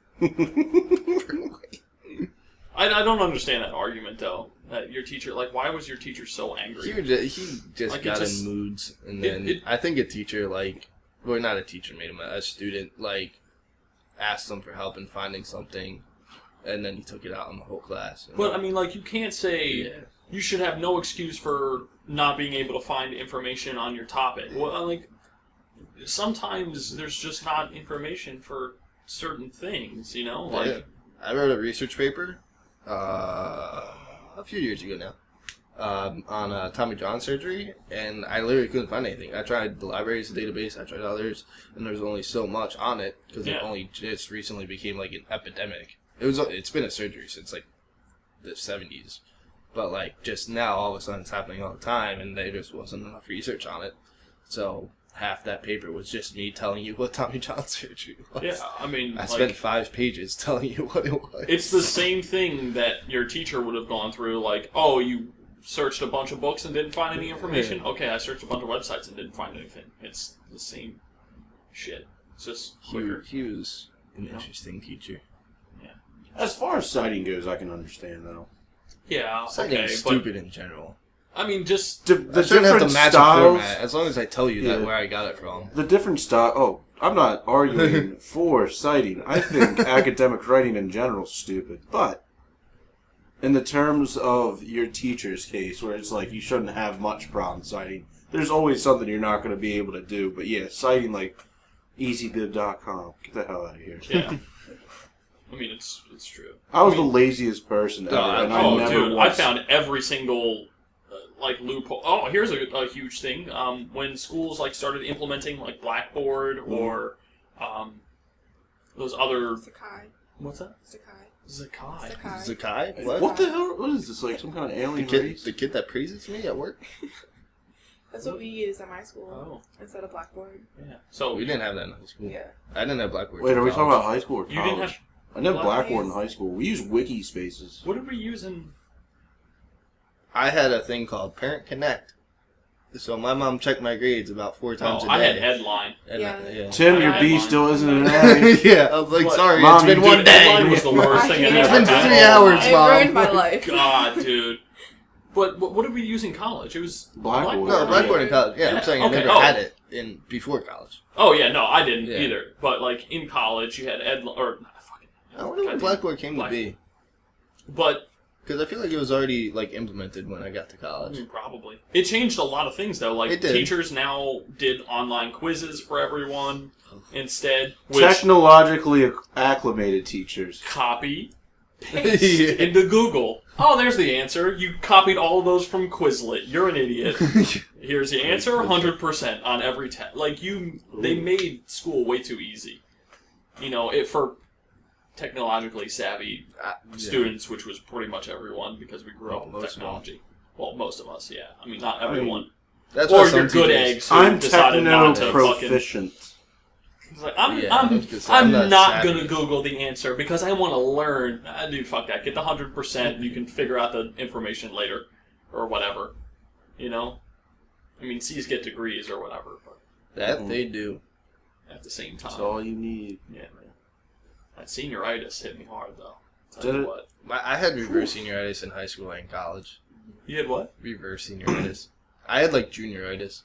S4: I don't understand that argument though. That your teacher, like, why was your teacher so angry?
S1: He just
S4: Like, it
S1: got
S4: just-
S1: in moods, and then I think a teacher, like, well, not a teacher, made him a student, like, asked him for help in finding something, and then he took it out on the whole class.
S4: But I mean, like, you can't say
S1: Yeah.
S4: you should have no excuse for not being able to find information on your topic. Well, like, sometimes there's just not information for certain things, you know? Like,
S1: Yeah. I wrote a research paper a few years ago now on Tommy John surgery, and I literally couldn't find anything. I tried the library's database, I tried others, and there's only so much on it because it only just recently became like an epidemic. It's been a surgery since like the 70s, but like just now all of a sudden it's happening all the time, and there just wasn't enough research on it. So half that paper was just me telling you what Tommy John surgery was.
S4: yeah, I mean,
S1: I
S4: like,
S1: spent 5 pages telling you what it was.
S4: it's the same thing that your teacher would have gone through, like, oh, you searched a bunch of books and didn't find any information? Okay, I searched a bunch of websites and didn't find anything. It's the same shit. It's just quicker.
S1: He was an interesting teacher.
S3: As far as citing goes, I can understand, though.
S4: Yeah,
S1: Citing
S4: okay,
S1: is stupid in general.
S4: but, I mean, just...
S3: The
S1: I shouldn't have
S3: different
S1: to match a
S3: styles...
S1: format, as long as I tell you that
S3: Yeah.
S1: where I got it from.
S3: The different style... Oh, I'm not arguing for citing. I think academic writing in general is stupid. But in the terms of your teacher's case, where it's like you shouldn't have much problem citing, there's always something you're not going to be able to do. But yeah, citing like easybib.com. Get the hell out of here.
S4: Yeah. I mean, it's true.
S3: I was the laziest person ever, and I never
S4: dude,
S3: once...
S4: I found every single like loophole. Oh, here's a huge thing. When schools like started implementing like Blackboard or those other
S2: Sakai.
S4: what's that?
S2: Sakai.
S4: Zakai.
S2: Sakai.
S1: Zakai?
S3: What the hell? What is this, like some kind of alien race?
S1: The kid that praises me at work?
S2: That's what we use at my school
S4: Oh,
S2: instead of Blackboard.
S4: yeah. So
S1: We didn't have that in high school.
S2: Yeah.
S1: I didn't have Blackboard.
S3: Wait,
S1: in
S3: are we talking
S1: college.
S3: about high school or college?
S4: you didn't have.
S3: I didn't have
S2: Blackboard?
S3: Blackboard in high school. We used wiki spaces.
S4: What did we use in?
S1: I had a thing called Parent Connect. So my mom checked my grades about 4 times a day.
S4: I had Headline.
S1: And
S2: Yeah.
S3: Tim, your
S4: I
S3: B
S4: had
S3: still
S4: mine.
S3: isn't an A.
S1: yeah, I was like,
S4: What?
S1: sorry,
S3: Mom,
S1: it's been
S3: you
S1: one
S3: did-
S1: day.
S4: Headline was the worst thing I've
S2: It's
S4: ever
S1: been
S4: had.
S1: 3 hours,
S2: It
S1: Mom.
S2: ruined my life.
S4: God, dude. But what did we use in college? It was
S3: Blackboard.
S1: No, Blackboard in college. Yeah, I'm saying I never had it.
S5: before college.
S4: Oh yeah, no, I didn't
S5: Yeah.
S4: either. But like in college, you had
S5: I wonder when Blackboard came to be.
S4: But
S5: Because I feel like it was already like implemented when I got to college.
S4: Probably. It changed a lot of things though. Like
S5: It did.
S4: teachers now did online quizzes for everyone instead, which
S3: Technologically acclimated teachers.
S4: copy, paste
S5: Yeah.
S4: into Google. Oh, there's the answer. You copied all of those from Quizlet. You're an idiot. Here's the answer, 100% on every test. Like they made school way too easy. You know, for technologically savvy students, which was pretty much everyone because we grew up with technology. Well, most of us, yeah. I mean, not everyone.
S5: That's
S4: Or
S5: why
S4: your
S5: some
S4: good
S5: teachers-
S4: eggs who
S3: I'm
S4: decided not to fucking...
S3: techno-proficient.
S4: It's like,
S5: I'm
S4: I'm
S5: not
S4: not
S5: savvy.
S4: gonna Google the answer because I want to learn. Dude, fuck that. Get the 100%. You can figure out the information later, or whatever. You know, I mean, C's get degrees or whatever, but
S5: That they do.
S4: at the same time,
S3: That's all you need.
S4: yeah, man. That senioritis hit me hard though. Tell
S3: Did
S4: you
S3: it?
S4: what.
S5: I had reverse senioritis in high school and college.
S4: You had what?
S5: Reverse senioritis. I had like junioritis.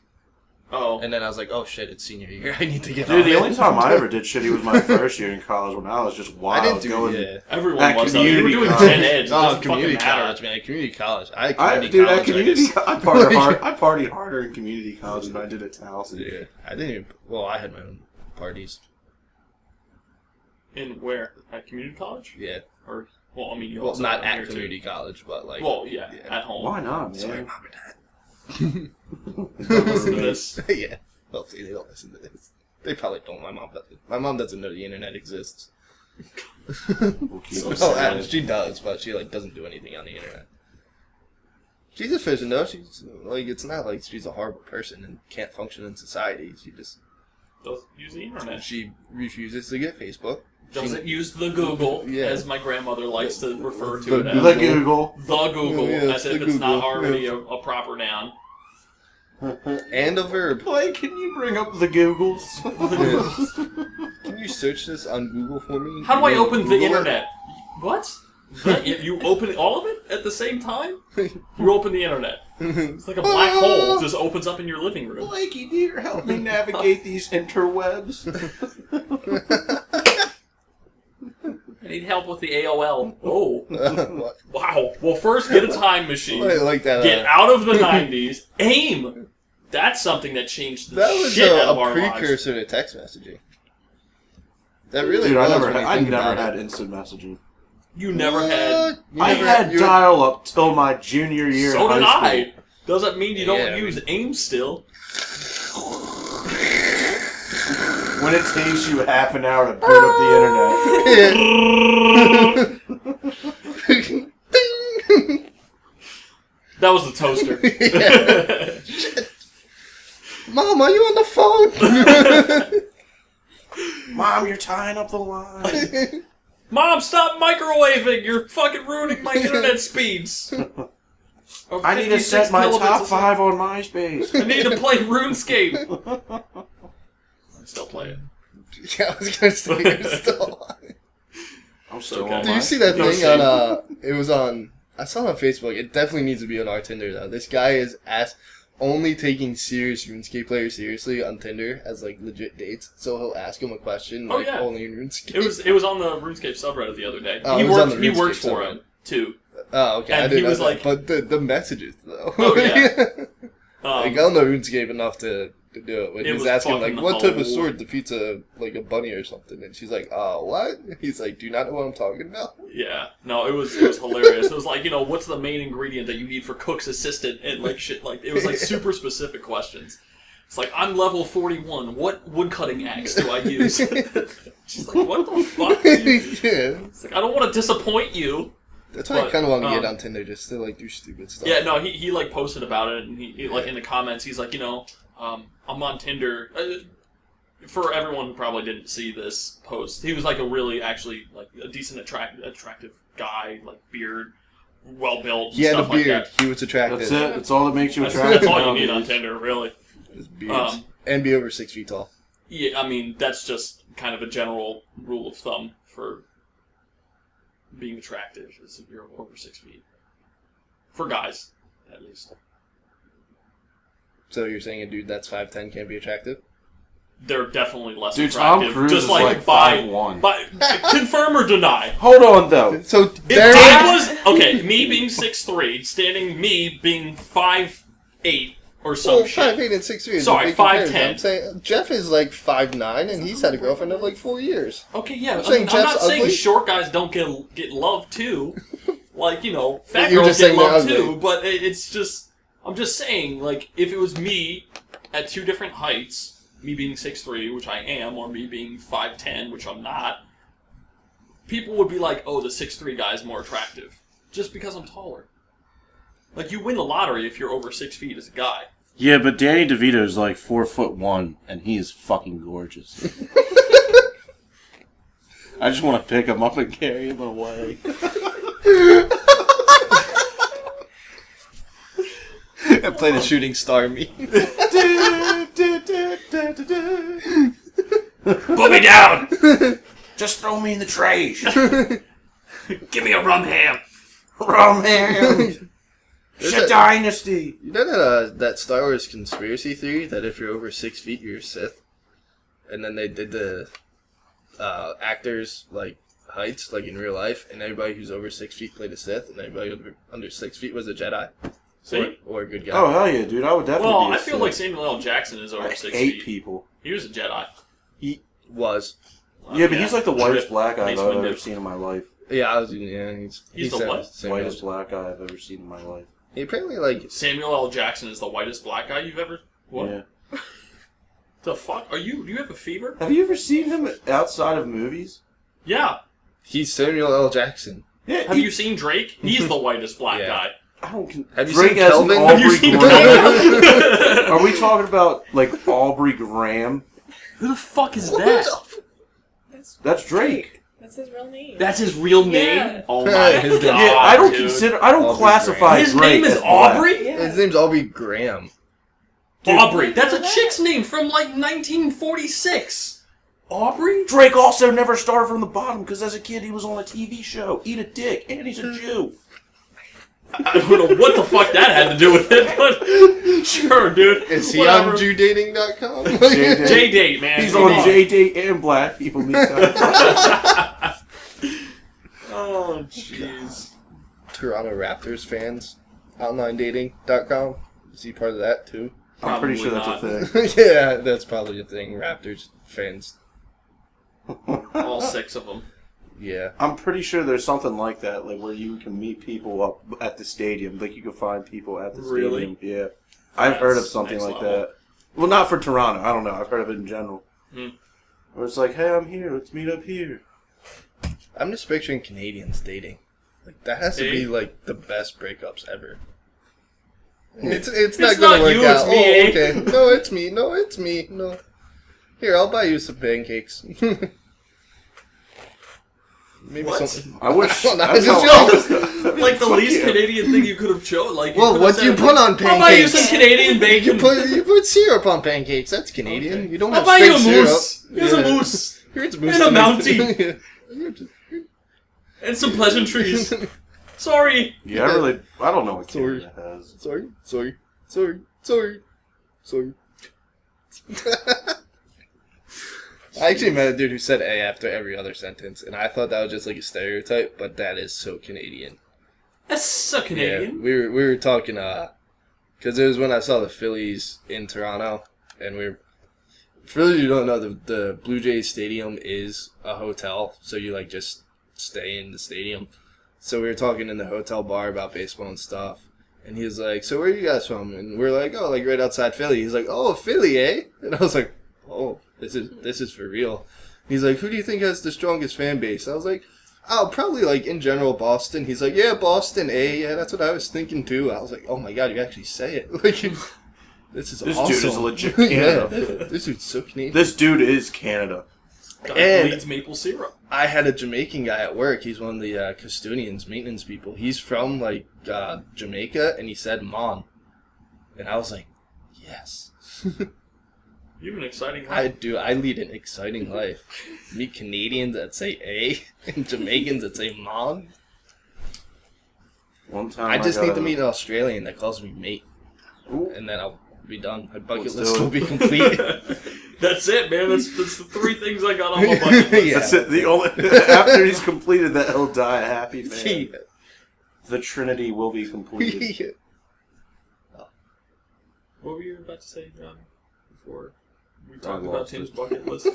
S4: Oh,
S5: And then I was like, oh shit, it's senior year. I need to get
S3: Dude,
S5: on
S3: the
S5: it.
S3: only time I ever did shitty was my first year in college when I was just wild.
S5: I didn't do
S3: going,
S5: yeah.
S4: everyone
S3: At
S4: was though. You were
S3: community
S4: doing
S3: college.
S4: gen eds. It
S5: Oh,
S4: doesn't
S5: community
S4: fucking matter.
S5: college, man. Community college. I had
S3: I,
S5: community
S3: dude, at
S5: college.
S3: community,
S5: I
S3: I partied hard. I partied harder in community college than I did at Towson.
S5: yeah. I didn't even. Well, I had my own parties.
S4: In where? At community college?
S5: Yeah.
S4: Or well, I mean, you
S5: Well,
S4: also
S5: not
S4: had
S5: at
S4: here, too.
S5: community college, but like.
S4: Well, yeah,
S5: yeah.
S4: at home.
S3: Why not, man?
S5: Sorry, mom and dad.
S4: Don't listen to this.
S5: Yeah. Hopefully they don't listen to this. They probably don't. My mom doesn't. My mom doesn't know the internet exists.
S3: We'll keep
S4: So
S3: it
S5: Oh,
S4: sad.
S3: sad.
S5: she does, but she like doesn't do anything on the internet. She's efficient though. She's like, it's not like she's a horrible person and can't function in society. She just
S4: Doesn't use the internet.
S5: she refuses to get Facebook.
S4: Doesn't use the Google,
S5: Yeah.
S4: as my grandmother likes to refer to
S5: The-
S4: it as.
S3: The Google.
S4: The Google,
S5: Yeah,
S4: as
S5: the
S4: if it's not
S5: Google,
S4: already
S5: yeah.
S4: a proper noun.
S5: And a verb.
S3: Like, can you bring up the Googles?
S5: Can you search this on Google for me?
S4: How do I open the
S5: Google it?
S4: internet? What? You open all of it at the same time? You open the internet. It's like a black hole. It just opens up in your living room.
S3: Blakey, dear, help me navigate these interwebs.
S4: I need help with the AOL. Oh.
S5: What?
S4: Wow. Well, first get a time machine.
S5: I like that.
S4: Get out of the 90s. AIM. That's something that changed the
S5: That was
S4: shit out
S5: a
S4: of our lives.
S5: precursor to text messaging. That really
S3: Dude,
S5: was.
S3: I
S5: when you think
S3: never
S5: about
S3: had
S5: it.
S3: instant messaging.
S4: You never had...
S5: What? You
S3: I
S5: never-
S3: had
S5: you-
S3: dial-up till my junior year
S4: So
S3: in
S4: did
S3: high
S4: I. Doesn't mean you don't
S5: Yeah.
S4: use AIM still.
S3: When it takes you half an hour to boot up the internet.
S5: Ding!
S4: That was the toaster.
S5: Mom, are you on the phone?
S3: Mom, you're tying up the line.
S4: Mom, stop microwaving! You're fucking ruining my internet speeds. Of
S3: I need to
S4: 56
S3: set my
S4: kilobits
S3: top
S4: a
S3: 5 on MySpace.
S4: I need to play RuneScape. I still play it.
S5: Yeah, I was gonna say you're still on.
S3: I'm still
S4: Okay.
S3: on
S5: Did you see that
S4: No
S5: thing
S4: shame.
S5: on, it was on, I saw it on Facebook, it definitely needs to be on our Tinder though. This guy is only taking serious RuneScape players seriously on Tinder as like legit dates, so he'll ask him a question
S4: Oh,
S5: like
S4: yeah.
S5: only in RuneScape.
S4: It was on the RuneScape subreddit the other day.
S5: Oh,
S4: he
S5: it was on
S4: worked
S5: the
S4: he works
S5: RuneScape
S4: for
S5: subreddit.
S4: him too.
S5: Oh, okay,
S4: And
S5: I didn't
S4: he
S5: know
S4: was
S5: that.
S4: like-
S5: But the messages though.
S4: Oh, yeah.
S5: Like, I don't know RuneScape enough to do it. But
S4: It
S5: he was
S4: was
S5: asking, like,
S4: fucking
S5: what type of
S4: hilarious.
S5: sword defeats a bunny or something? And she's like, what? He's like, do you not know what I'm talking about?
S4: Yeah. No, it was hilarious. It was like, what's the main ingredient that you need for cook's assistant and like shit like it was like super specific questions. It's like, I'm level 41. What woodcutting axe do I use? She's like, what the fuck?
S5: Yeah.
S4: It's like, I don't want to disappoint you.
S5: That's why I
S4: But,
S5: kind of want to get
S4: um,
S5: on Tinder, just to, like, do stupid stuff.
S4: Yeah, no, he like posted about it, and he like in the comments, he's like, I'm on Tinder. For everyone who probably didn't see this post, he was like a really actually like a decent attractive guy, like beard, well built.
S5: He had a
S4: stuff like
S5: beard.
S4: that.
S5: He was attractive.
S3: That's it. That's all that makes you
S4: That's,
S3: attractive.
S4: that's all you need on
S3: nowadays.
S4: Tinder, really.
S5: His beards. And be over 6 feet tall.
S4: Yeah, I mean that's just kind of a general rule of thumb for being attractive. Is if you're over 6 feet for guys, at least.
S5: So you're saying a dude that's 5'10" can't be attractive?
S4: They're definitely less
S3: Dude, Tom
S4: attractive.
S3: Cruise
S4: just
S3: is
S4: like
S3: like
S4: by
S3: 5'1".
S4: confirm or deny.
S3: Hold on, though.
S5: So
S4: If
S5: there
S4: I was okay, me being 6'3", standing me being 5'8" or some shit.
S5: 5'8" and 6'3" is
S4: Sorry,
S5: a big comparison.
S4: 5'10".
S5: I'm saying Jeff is like 5'9", and he's had a girlfriend of like 4 years.
S4: Okay, yeah.
S5: saying
S4: I'm not
S5: Jeff's
S4: saying
S5: ugly?
S4: short guys don't get love too. Like, you know, fat
S5: You're
S4: girls
S5: just
S4: get
S5: saying they're
S4: love
S5: ugly.
S4: too. But it's just, I'm just saying, like, if it was me at two different heights, me being 6'3", which I am, or me being 5'10", which I'm not, people would be like, oh, the 6'3" guy is more attractive. Just because I'm taller. Like, you win the lottery if you're over 6 feet as a guy.
S3: Yeah, but Danny DeVito's like 4'1", and he is fucking gorgeous. I just want to pick him up and carry him away.
S5: And play the shooting star meme.
S4: Put me down!
S3: Just throw me in the trash.
S4: Give me a rum ham!
S3: Rum ham. The dynasty.
S5: You know that Star Wars conspiracy theory that if you're over 6 feet, you're a Sith? And then they did the actors, like, heights, like in real life, and everybody who's over 6 feet played a Sith, and everybody under 6 feet was a Jedi.
S4: See?
S5: Or a good guy.
S3: Oh, hell yeah, dude. I would definitely
S4: Well,
S3: be a
S4: I feel
S3: Sith.
S4: like Samuel L. Jackson is over 6
S3: 8
S4: feet.
S3: people.
S4: He was a Jedi.
S5: He was.
S3: Yeah, but he's like the whitest black guy
S4: Mace
S3: I've ever
S4: Windu.
S3: seen in my life.
S5: Yeah, he's
S4: He's the what?
S3: Whitest black guy I've ever seen in my life.
S5: He apparently, like...
S4: Samuel L. Jackson is the whitest black guy you've ever... What?
S3: Yeah.
S4: The fuck? Do you have a fever?
S3: Have you ever seen him outside of movies?
S4: Yeah.
S5: He's Samuel L. Jackson.
S3: Yeah.
S4: Have you seen Drake? He's the whitest black
S5: Yeah.
S4: guy.
S3: I don't.
S5: Have you
S3: Drake
S5: seen
S3: has an
S5: Kelvin?
S3: Aubrey
S4: Have you seen
S3: Graham.
S4: Drake?
S3: Are we talking about like Aubrey Graham?
S4: Who the fuck is that?
S3: That's Drake.
S2: That's his real name.
S4: That's his real name?
S2: Yeah.
S4: Oh my god,
S5: His name-
S3: Yeah, I don't
S4: dude.
S3: consider. I don't
S5: Aubrey
S3: classify
S4: His
S3: Drake
S4: name is
S3: as black.
S4: Aubrey?
S2: Yeah.
S5: His name's Aubrey Graham.
S4: Aubrey. That's a chick's name from like 1946. Aubrey?
S3: Drake also never started from the bottom because as a kid he was on a TV show. Eat a dick, and he's a Jew.
S4: I don't know what the fuck that had to do with it, but sure, dude.
S5: Is he
S4: Whatever.
S5: on JewDating.com?
S3: J-Date.
S4: J-Date, man.
S3: He's
S4: Come
S3: on J-Date and black people meet time.
S4: Oh, jeez.
S5: Toronto Raptors fans. OnlineDating.com. Is he part of that too?
S3: I'm pretty sure that's
S4: Probably
S3: a thing.
S5: Yeah, that's probably a thing. Raptors fans.
S4: All 6 of them.
S5: Yeah.
S3: I'm pretty sure there's something like that, like where you can meet people up at the stadium. Like you can find people at the
S4: Really?
S3: stadium. Yeah, I've heard of
S4: That's
S3: something
S4: next
S3: like
S4: level.
S3: that. Well, not for Toronto. I don't know. I've heard of it in general.
S4: Hmm.
S3: Where it's like, hey, I'm here. Let's meet up here.
S5: I'm just picturing Canadians dating. Like that has to be
S4: See?
S5: like the best breakups ever. It's
S4: It's
S5: not gonna
S4: not
S5: work
S4: you,
S5: out.
S4: it's me.
S5: Oh, okay. No, it's me. No, it's me. No. Here, I'll buy you some pancakes. Maybe
S4: What?
S5: some.
S3: I wish.
S5: Well,
S3: that's
S5: just
S3: how-
S5: joking.
S4: Like the
S3: Fuck
S4: least
S3: you.
S4: Canadian thing you could have chosen. Like,
S5: Well,
S4: could
S5: what
S4: have
S5: do you
S4: said,
S5: put on
S4: I'll buy you
S5: pancakes?
S4: some Canadian bacon.
S5: You put syrup on pancakes. That's Canadian.
S4: Okay.
S5: You don't
S4: I'll
S5: have
S4: buy you a
S5: straight
S4: moose.
S5: syrup.
S4: Here's a moose.
S5: Here's a moose.
S4: And a
S5: to
S4: Mountie. And some pleasantries. Sorry.
S3: Yeah, I don't know what
S5: Sorry.
S3: Canada has.
S5: Sorry. I actually met a dude who said A after every other sentence, and I thought that was just like a stereotype, but that is so Canadian.
S4: That's so Canadian.
S5: Yeah, we were talking, because it was when I saw the Phillies in Toronto, and for those of you who don't know, the Blue Jays stadium is a hotel, so you like just stay in the stadium. So we were talking in the hotel bar about baseball and stuff, and he was like, so where are you guys from? And we're like, oh, like right outside Philly. He's like, oh, Philly, eh? And I was like, oh, this is for real. He's like, who do you think has the strongest fan base? I was like, oh, probably like in general Boston. He's like, yeah, Boston, eh? Yeah, that's what I was thinking too. I was like, oh my god, you actually say it. Like, this is
S3: This
S5: awesome.
S3: dude is legit
S5: Yeah,
S3: Canada.
S5: this dude's so Canadian.
S3: This dude is Canada.
S5: And-
S4: Leeds maple syrup.
S5: I had a Jamaican guy at work. He's one of the custodians, maintenance people. He's from like Jamaica, and he said "mon," and I was like, "Yes."
S4: You have an exciting life.
S5: I do. I lead an exciting life. Meet Canadians that say "a" and Jamaicans that say "mon."
S3: One time
S5: I just need
S3: got
S5: to
S3: a-
S5: meet an Australian that calls me mate,
S3: Ooh.
S5: and then I'll be done. My bucket
S3: Let's
S5: list
S3: do it.
S5: will be complete.
S4: That's it, man. That's the 3 things I got on my bucket list.
S5: Yeah.
S3: That's it. The only after he's completed that, he'll die a happy man. The Trinity will be completed.
S4: What were you about to say, John? Before we
S3: I
S4: talked about
S3: lost
S4: Tim's
S3: it.
S4: bucket list.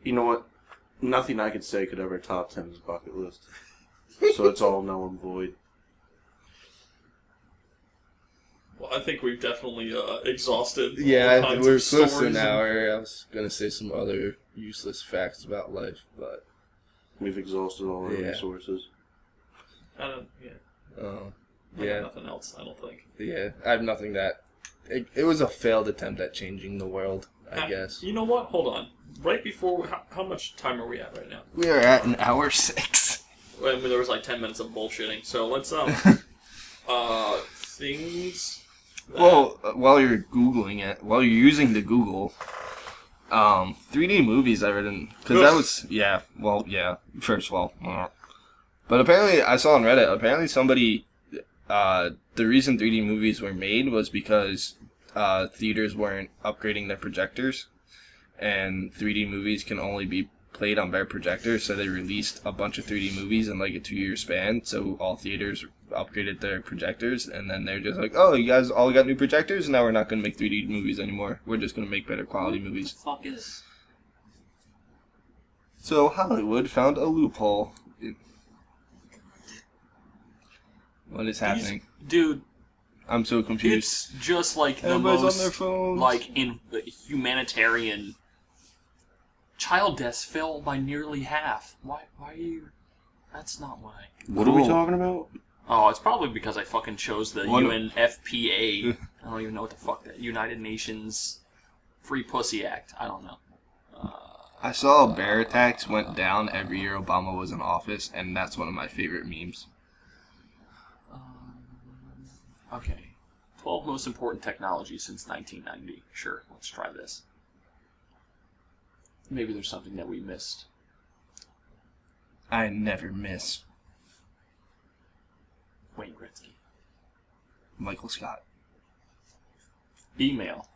S3: You know what? Nothing I could say could ever top Tim's bucket list. So it's all null and void.
S4: Well, I think we've definitely exhausted.
S5: Yeah,
S4: all kinds
S5: we're
S4: of
S5: close to
S4: stories
S5: an
S4: and-
S5: hour. I was gonna say some other useless facts about life, but
S3: We've exhausted all our
S5: Yeah.
S3: resources.
S4: I don't. Yeah. I got
S5: yeah,
S4: nothing else. I don't think.
S5: yeah. I have nothing that. It was a failed attempt at changing the world, I guess.
S4: You know what? Hold on. Right before, how much time are we at right now?
S1: We are at an hour 6.
S4: I mean, there was like 10 minutes of bullshitting. So let's things. that-
S1: Well, while you're Googling it, while you're using the Google, 3D movies I read in, because that was, first of all. But apparently, I saw on Reddit, apparently somebody, the reason 3D movies were made was because theaters weren't upgrading their projectors, and 3D movies can only be played on bare projectors, so they released a bunch of 3D movies in like a 2-year span, so all theaters upgraded their projectors, and then they're just like, oh, you guys all got new projectors, now we're not going to make 3D movies anymore, we're just going to make better quality movies.
S4: What the fuck is?
S1: So Hollywood found a loophole. What is happening?
S4: Dude,
S1: I'm so confused.
S4: it's just like the
S1: Everybody's
S4: most
S1: on their phones.
S4: like in humanitarian. Child deaths fell by nearly half. Why are you? That's not what I.
S3: What are we
S1: Cool.
S3: talking about?
S4: Oh, it's probably because I fucking chose the
S1: What-
S4: UNFPA. I don't even know what the fuck that United Nations Free Pussy Act. I don't know.
S1: I saw bear attacks went down every year Obama was in office, and that's one of my favorite memes.
S4: Okay. 12 most important technologies since 1990. Sure, let's try this. Maybe there's something that we missed.
S1: I never miss
S4: Wayne Gretzky.
S1: Michael Scott.
S4: Email.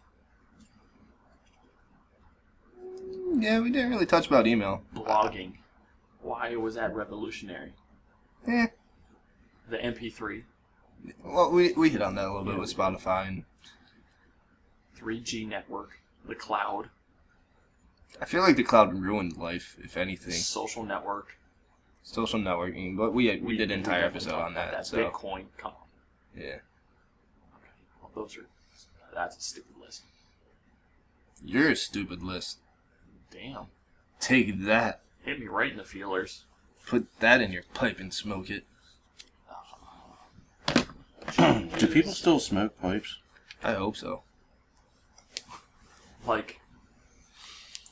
S1: Yeah, we didn't really touch about email.
S4: Blogging. Why was that revolutionary?
S1: Eh.
S4: The MP3.
S1: Well, we hit on that a little bit with Spotify, and
S4: 3G network. The cloud.
S1: I feel like the cloud ruined life, if anything.
S4: Social network.
S1: Social networking, but we did an entire
S4: definitely
S1: episode
S4: talked
S1: on
S4: about
S1: that. So
S4: Bitcoin. Come on.
S1: yeah,
S4: Well, that's a stupid list.
S1: you're a stupid list.
S4: Damn.
S1: Take that.
S4: Hit me right in the feelers.
S1: Put that in your pipe and smoke it.
S3: Do people still smoke pipes?
S1: I hope so.
S4: Like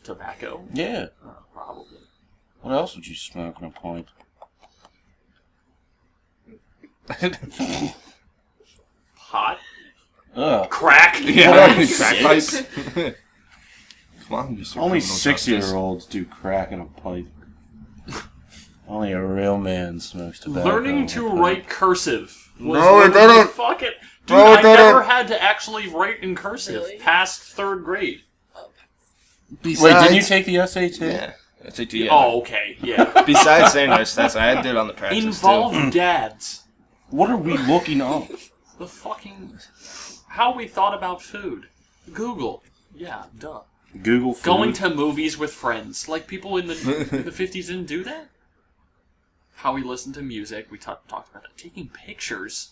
S4: tobacco?
S3: Yeah.
S4: Probably.
S3: What else would you smoke in a pipe?
S4: Pot?
S3: Ugh.
S4: Crack?
S1: Yeah,
S4: Shit.
S1: crack pipes. Come on, Mr.
S3: Only
S1: Criminal
S3: 60-year-olds do crack in a pipe. Only a real man smokes tobacco.
S4: Learning
S3: in a
S4: to
S3: pipe.
S4: write cursive was
S1: No, it
S4: literally-
S1: didn't.
S4: Fuck it. Dude,
S1: No, it
S4: I never
S1: didn't.
S4: had to actually write in cursive
S2: Really?
S4: past 3rd grade.
S3: Wait, didn't you take the SAT?
S1: Yeah, SAT. Yeah.
S4: Oh, okay, yeah.
S1: Besides saying this, that's I did it on the practice
S4: Involved dads.
S3: What are we looking up?
S4: The fucking... How we thought about food. Google. Yeah, duh.
S3: Google food.
S4: Going to movies with friends. Like people in the 50s didn't do that? How we listened to music. We talked about that. Taking pictures.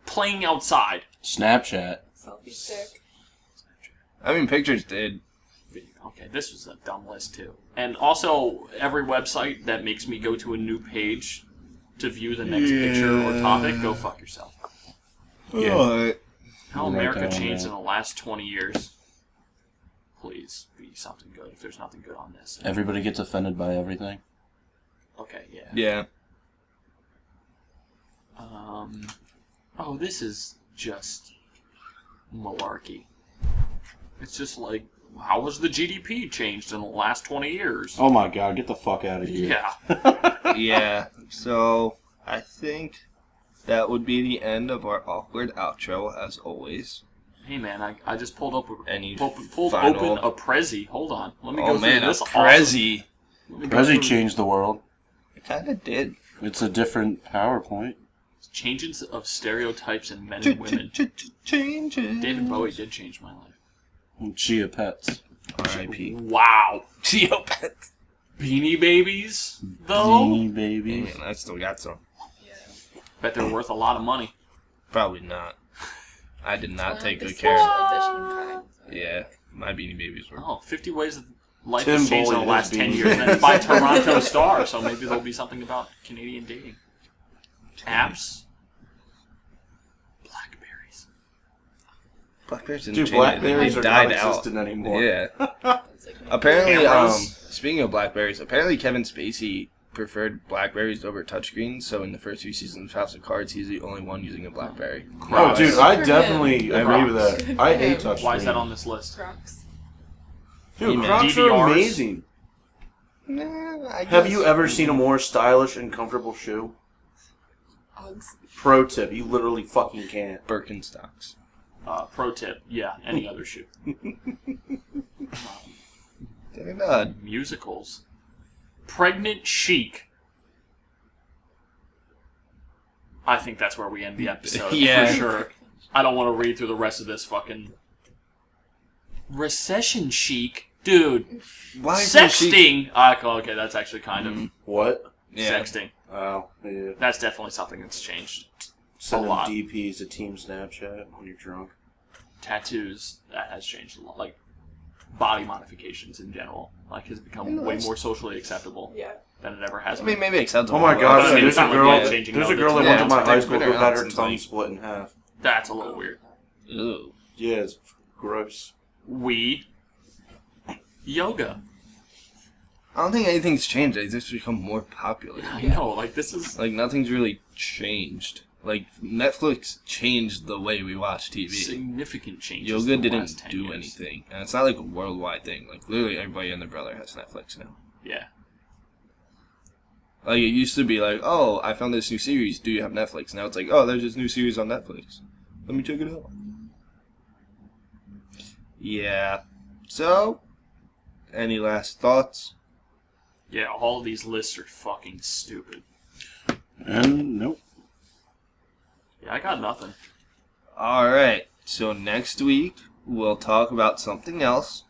S4: Playing outside.
S3: Snapchat.
S2: Selfie stick.
S1: too. I mean, pictures did.
S4: Okay, this was a dumb list too. And also, every website that makes me go to a new page to view the next picture or topic, go fuck yourself.
S3: Yeah.
S1: Alright.
S4: How
S3: Right
S4: America
S3: down
S4: changed
S3: there.
S4: in the last 20 years. Please be something good if there's nothing good on this.
S3: Everybody gets offended by everything.
S4: Okay, yeah.
S1: Yeah.
S4: Oh, this is just malarkey. It's just like, how has the GDP changed in the last 20 years?
S3: Oh my god, get the fuck out of here.
S4: Yeah.
S1: Yeah. So, I think that would be the end of our awkward outro, as always.
S4: Hey man, I just pulled up
S1: Any
S4: pulled
S1: final-
S4: open a Prezi. Hold on, let me
S1: Oh
S4: go
S1: man,
S4: through this.
S1: a Prezi.
S3: Prezi changed the world.
S1: It kind of did.
S3: It's a different PowerPoint.
S4: Changes of stereotypes in men and women.
S1: Changes.
S4: David Bowie did change my life.
S3: Chia Pets.
S1: R.I.P.
S4: Wow.
S1: Geopet.
S4: Beanie Babies, though?
S3: Beanie Babies.
S1: Man, I still got some.
S2: Yeah.
S4: Bet they're worth a lot of money.
S1: Probably not. I did not take
S2: The
S1: good care.
S2: special edition kind.
S1: Yeah, my Beanie Babies were.
S4: Oh, 50 Ways that life
S3: Tim
S4: has changed in the
S3: bullied
S4: last
S3: his
S4: 10
S3: Beanie
S4: years. And it's by Toronto Star, so maybe there'll be something about Canadian dating. Apps. Blackberries.
S1: Blackberries didn't
S3: Dude,
S1: change
S3: Blackberries
S1: anything.
S3: are
S1: They
S3: not
S1: died out.
S3: existent anymore.
S1: Yeah.
S2: It's like,
S1: Apparently,
S4: Cameras.
S1: speaking of Blackberries, apparently Kevin Spacey preferred Blackberries over touchscreens. So in the first few seasons of House of Cards, he's the only one using a Blackberry.
S3: Oh, dude, I
S2: Good for
S3: definitely
S2: him.
S3: agree with that.
S2: Good
S3: I
S2: for
S3: hate
S2: him.
S3: touchscreen.
S4: Why is that on this list?
S2: Crocs.
S3: Dude,
S1: Hey, man.
S3: Crocs are
S4: DVRs.
S3: amazing.
S1: Nah, I
S3: Have
S1: guess-
S3: you ever seen a more stylish and comfortable shoe?
S2: Uggs.
S3: Pro tip, you literally fucking can't.
S1: Birkenstocks?
S4: Pro tip, yeah, any other shoe.
S1: They're not.
S4: Musicals. Pregnant Chic. I think that's where we end the episode.
S1: Yeah.
S4: For sure. I don't want to read through the rest of this fucking... Recession Chic? Dude.
S1: Why is there chic-
S4: Sexting! Okay, that's actually kind of...
S3: What?
S1: Yeah.
S4: Sexting.
S3: Oh, yeah.
S4: That's definitely something that's changed.
S3: Sending
S4: lot.
S3: DPs to Team Snapchat when you're drunk.
S4: Tattoos, that has changed a lot. Like, body modifications in general. Like, has become way more socially acceptable
S2: Yeah.
S4: than it ever has
S1: I
S4: been.
S1: mean, maybe acceptable.
S3: Oh my
S1: but-
S3: gosh,
S4: I mean,
S3: there's
S4: it's
S3: a
S4: not like
S3: girl.
S4: they're changing
S3: There's a
S4: all
S3: girl
S4: the
S3: that
S1: time.
S3: went to my
S1: Yeah,
S3: high
S1: it's
S3: school
S1: been
S3: who
S1: around
S3: had her
S1: since,
S3: tongue
S1: like-
S3: split in half.
S4: That's a little weird.
S1: Ew.
S3: Yeah, it's gross.
S4: Yoga.
S1: I don't think anything's changed. It's just become more popular.
S4: I know, like, this is...
S1: Like, nothing's really changed. Like, Netflix changed the way we watch TV.
S4: significant changes.
S1: Yoga
S4: in the
S1: didn't
S4: last 10
S1: do
S4: years.
S1: anything. And it's not like a worldwide thing. Like, literally everybody and their brother has Netflix now.
S4: Yeah.
S1: Like, it used to be like, oh, I found this new series. Do you have Netflix? Now it's like, oh, there's this new series on Netflix. Let me check it out. Yeah. So, any last thoughts?
S4: Yeah, all of these lists are fucking stupid.
S3: And nope.
S4: Yeah, I got nothing.
S1: Alright. So, next week, we'll talk about something else.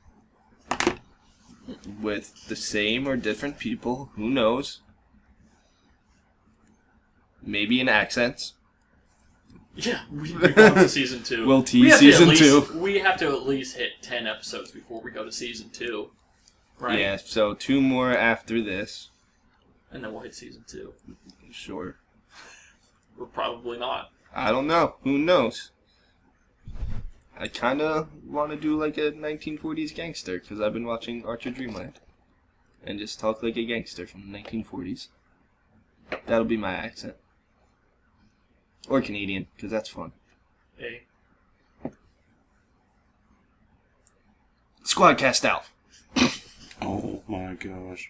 S1: With the same or different people. Who knows? Maybe in accents.
S4: Yeah, we're going to season 2.
S1: We'll
S4: We
S1: tease
S4: have to at
S1: season
S4: least-
S1: 2.
S4: We have to at least hit 10 episodes before we go to season 2. Right?
S1: Yeah, so 2 more after this.
S4: And then we'll hit season 2.
S1: Sure.
S4: Or probably not.
S1: I don't know. Who knows? I kind of want to do like a 1940s gangster because I've been watching Archer Dreamland. And just talk like a gangster from the 1940s. That'll be my accent. Or Canadian, because that's fun.
S4: Hey.
S1: Sqwadcast out.
S3: Oh my gosh.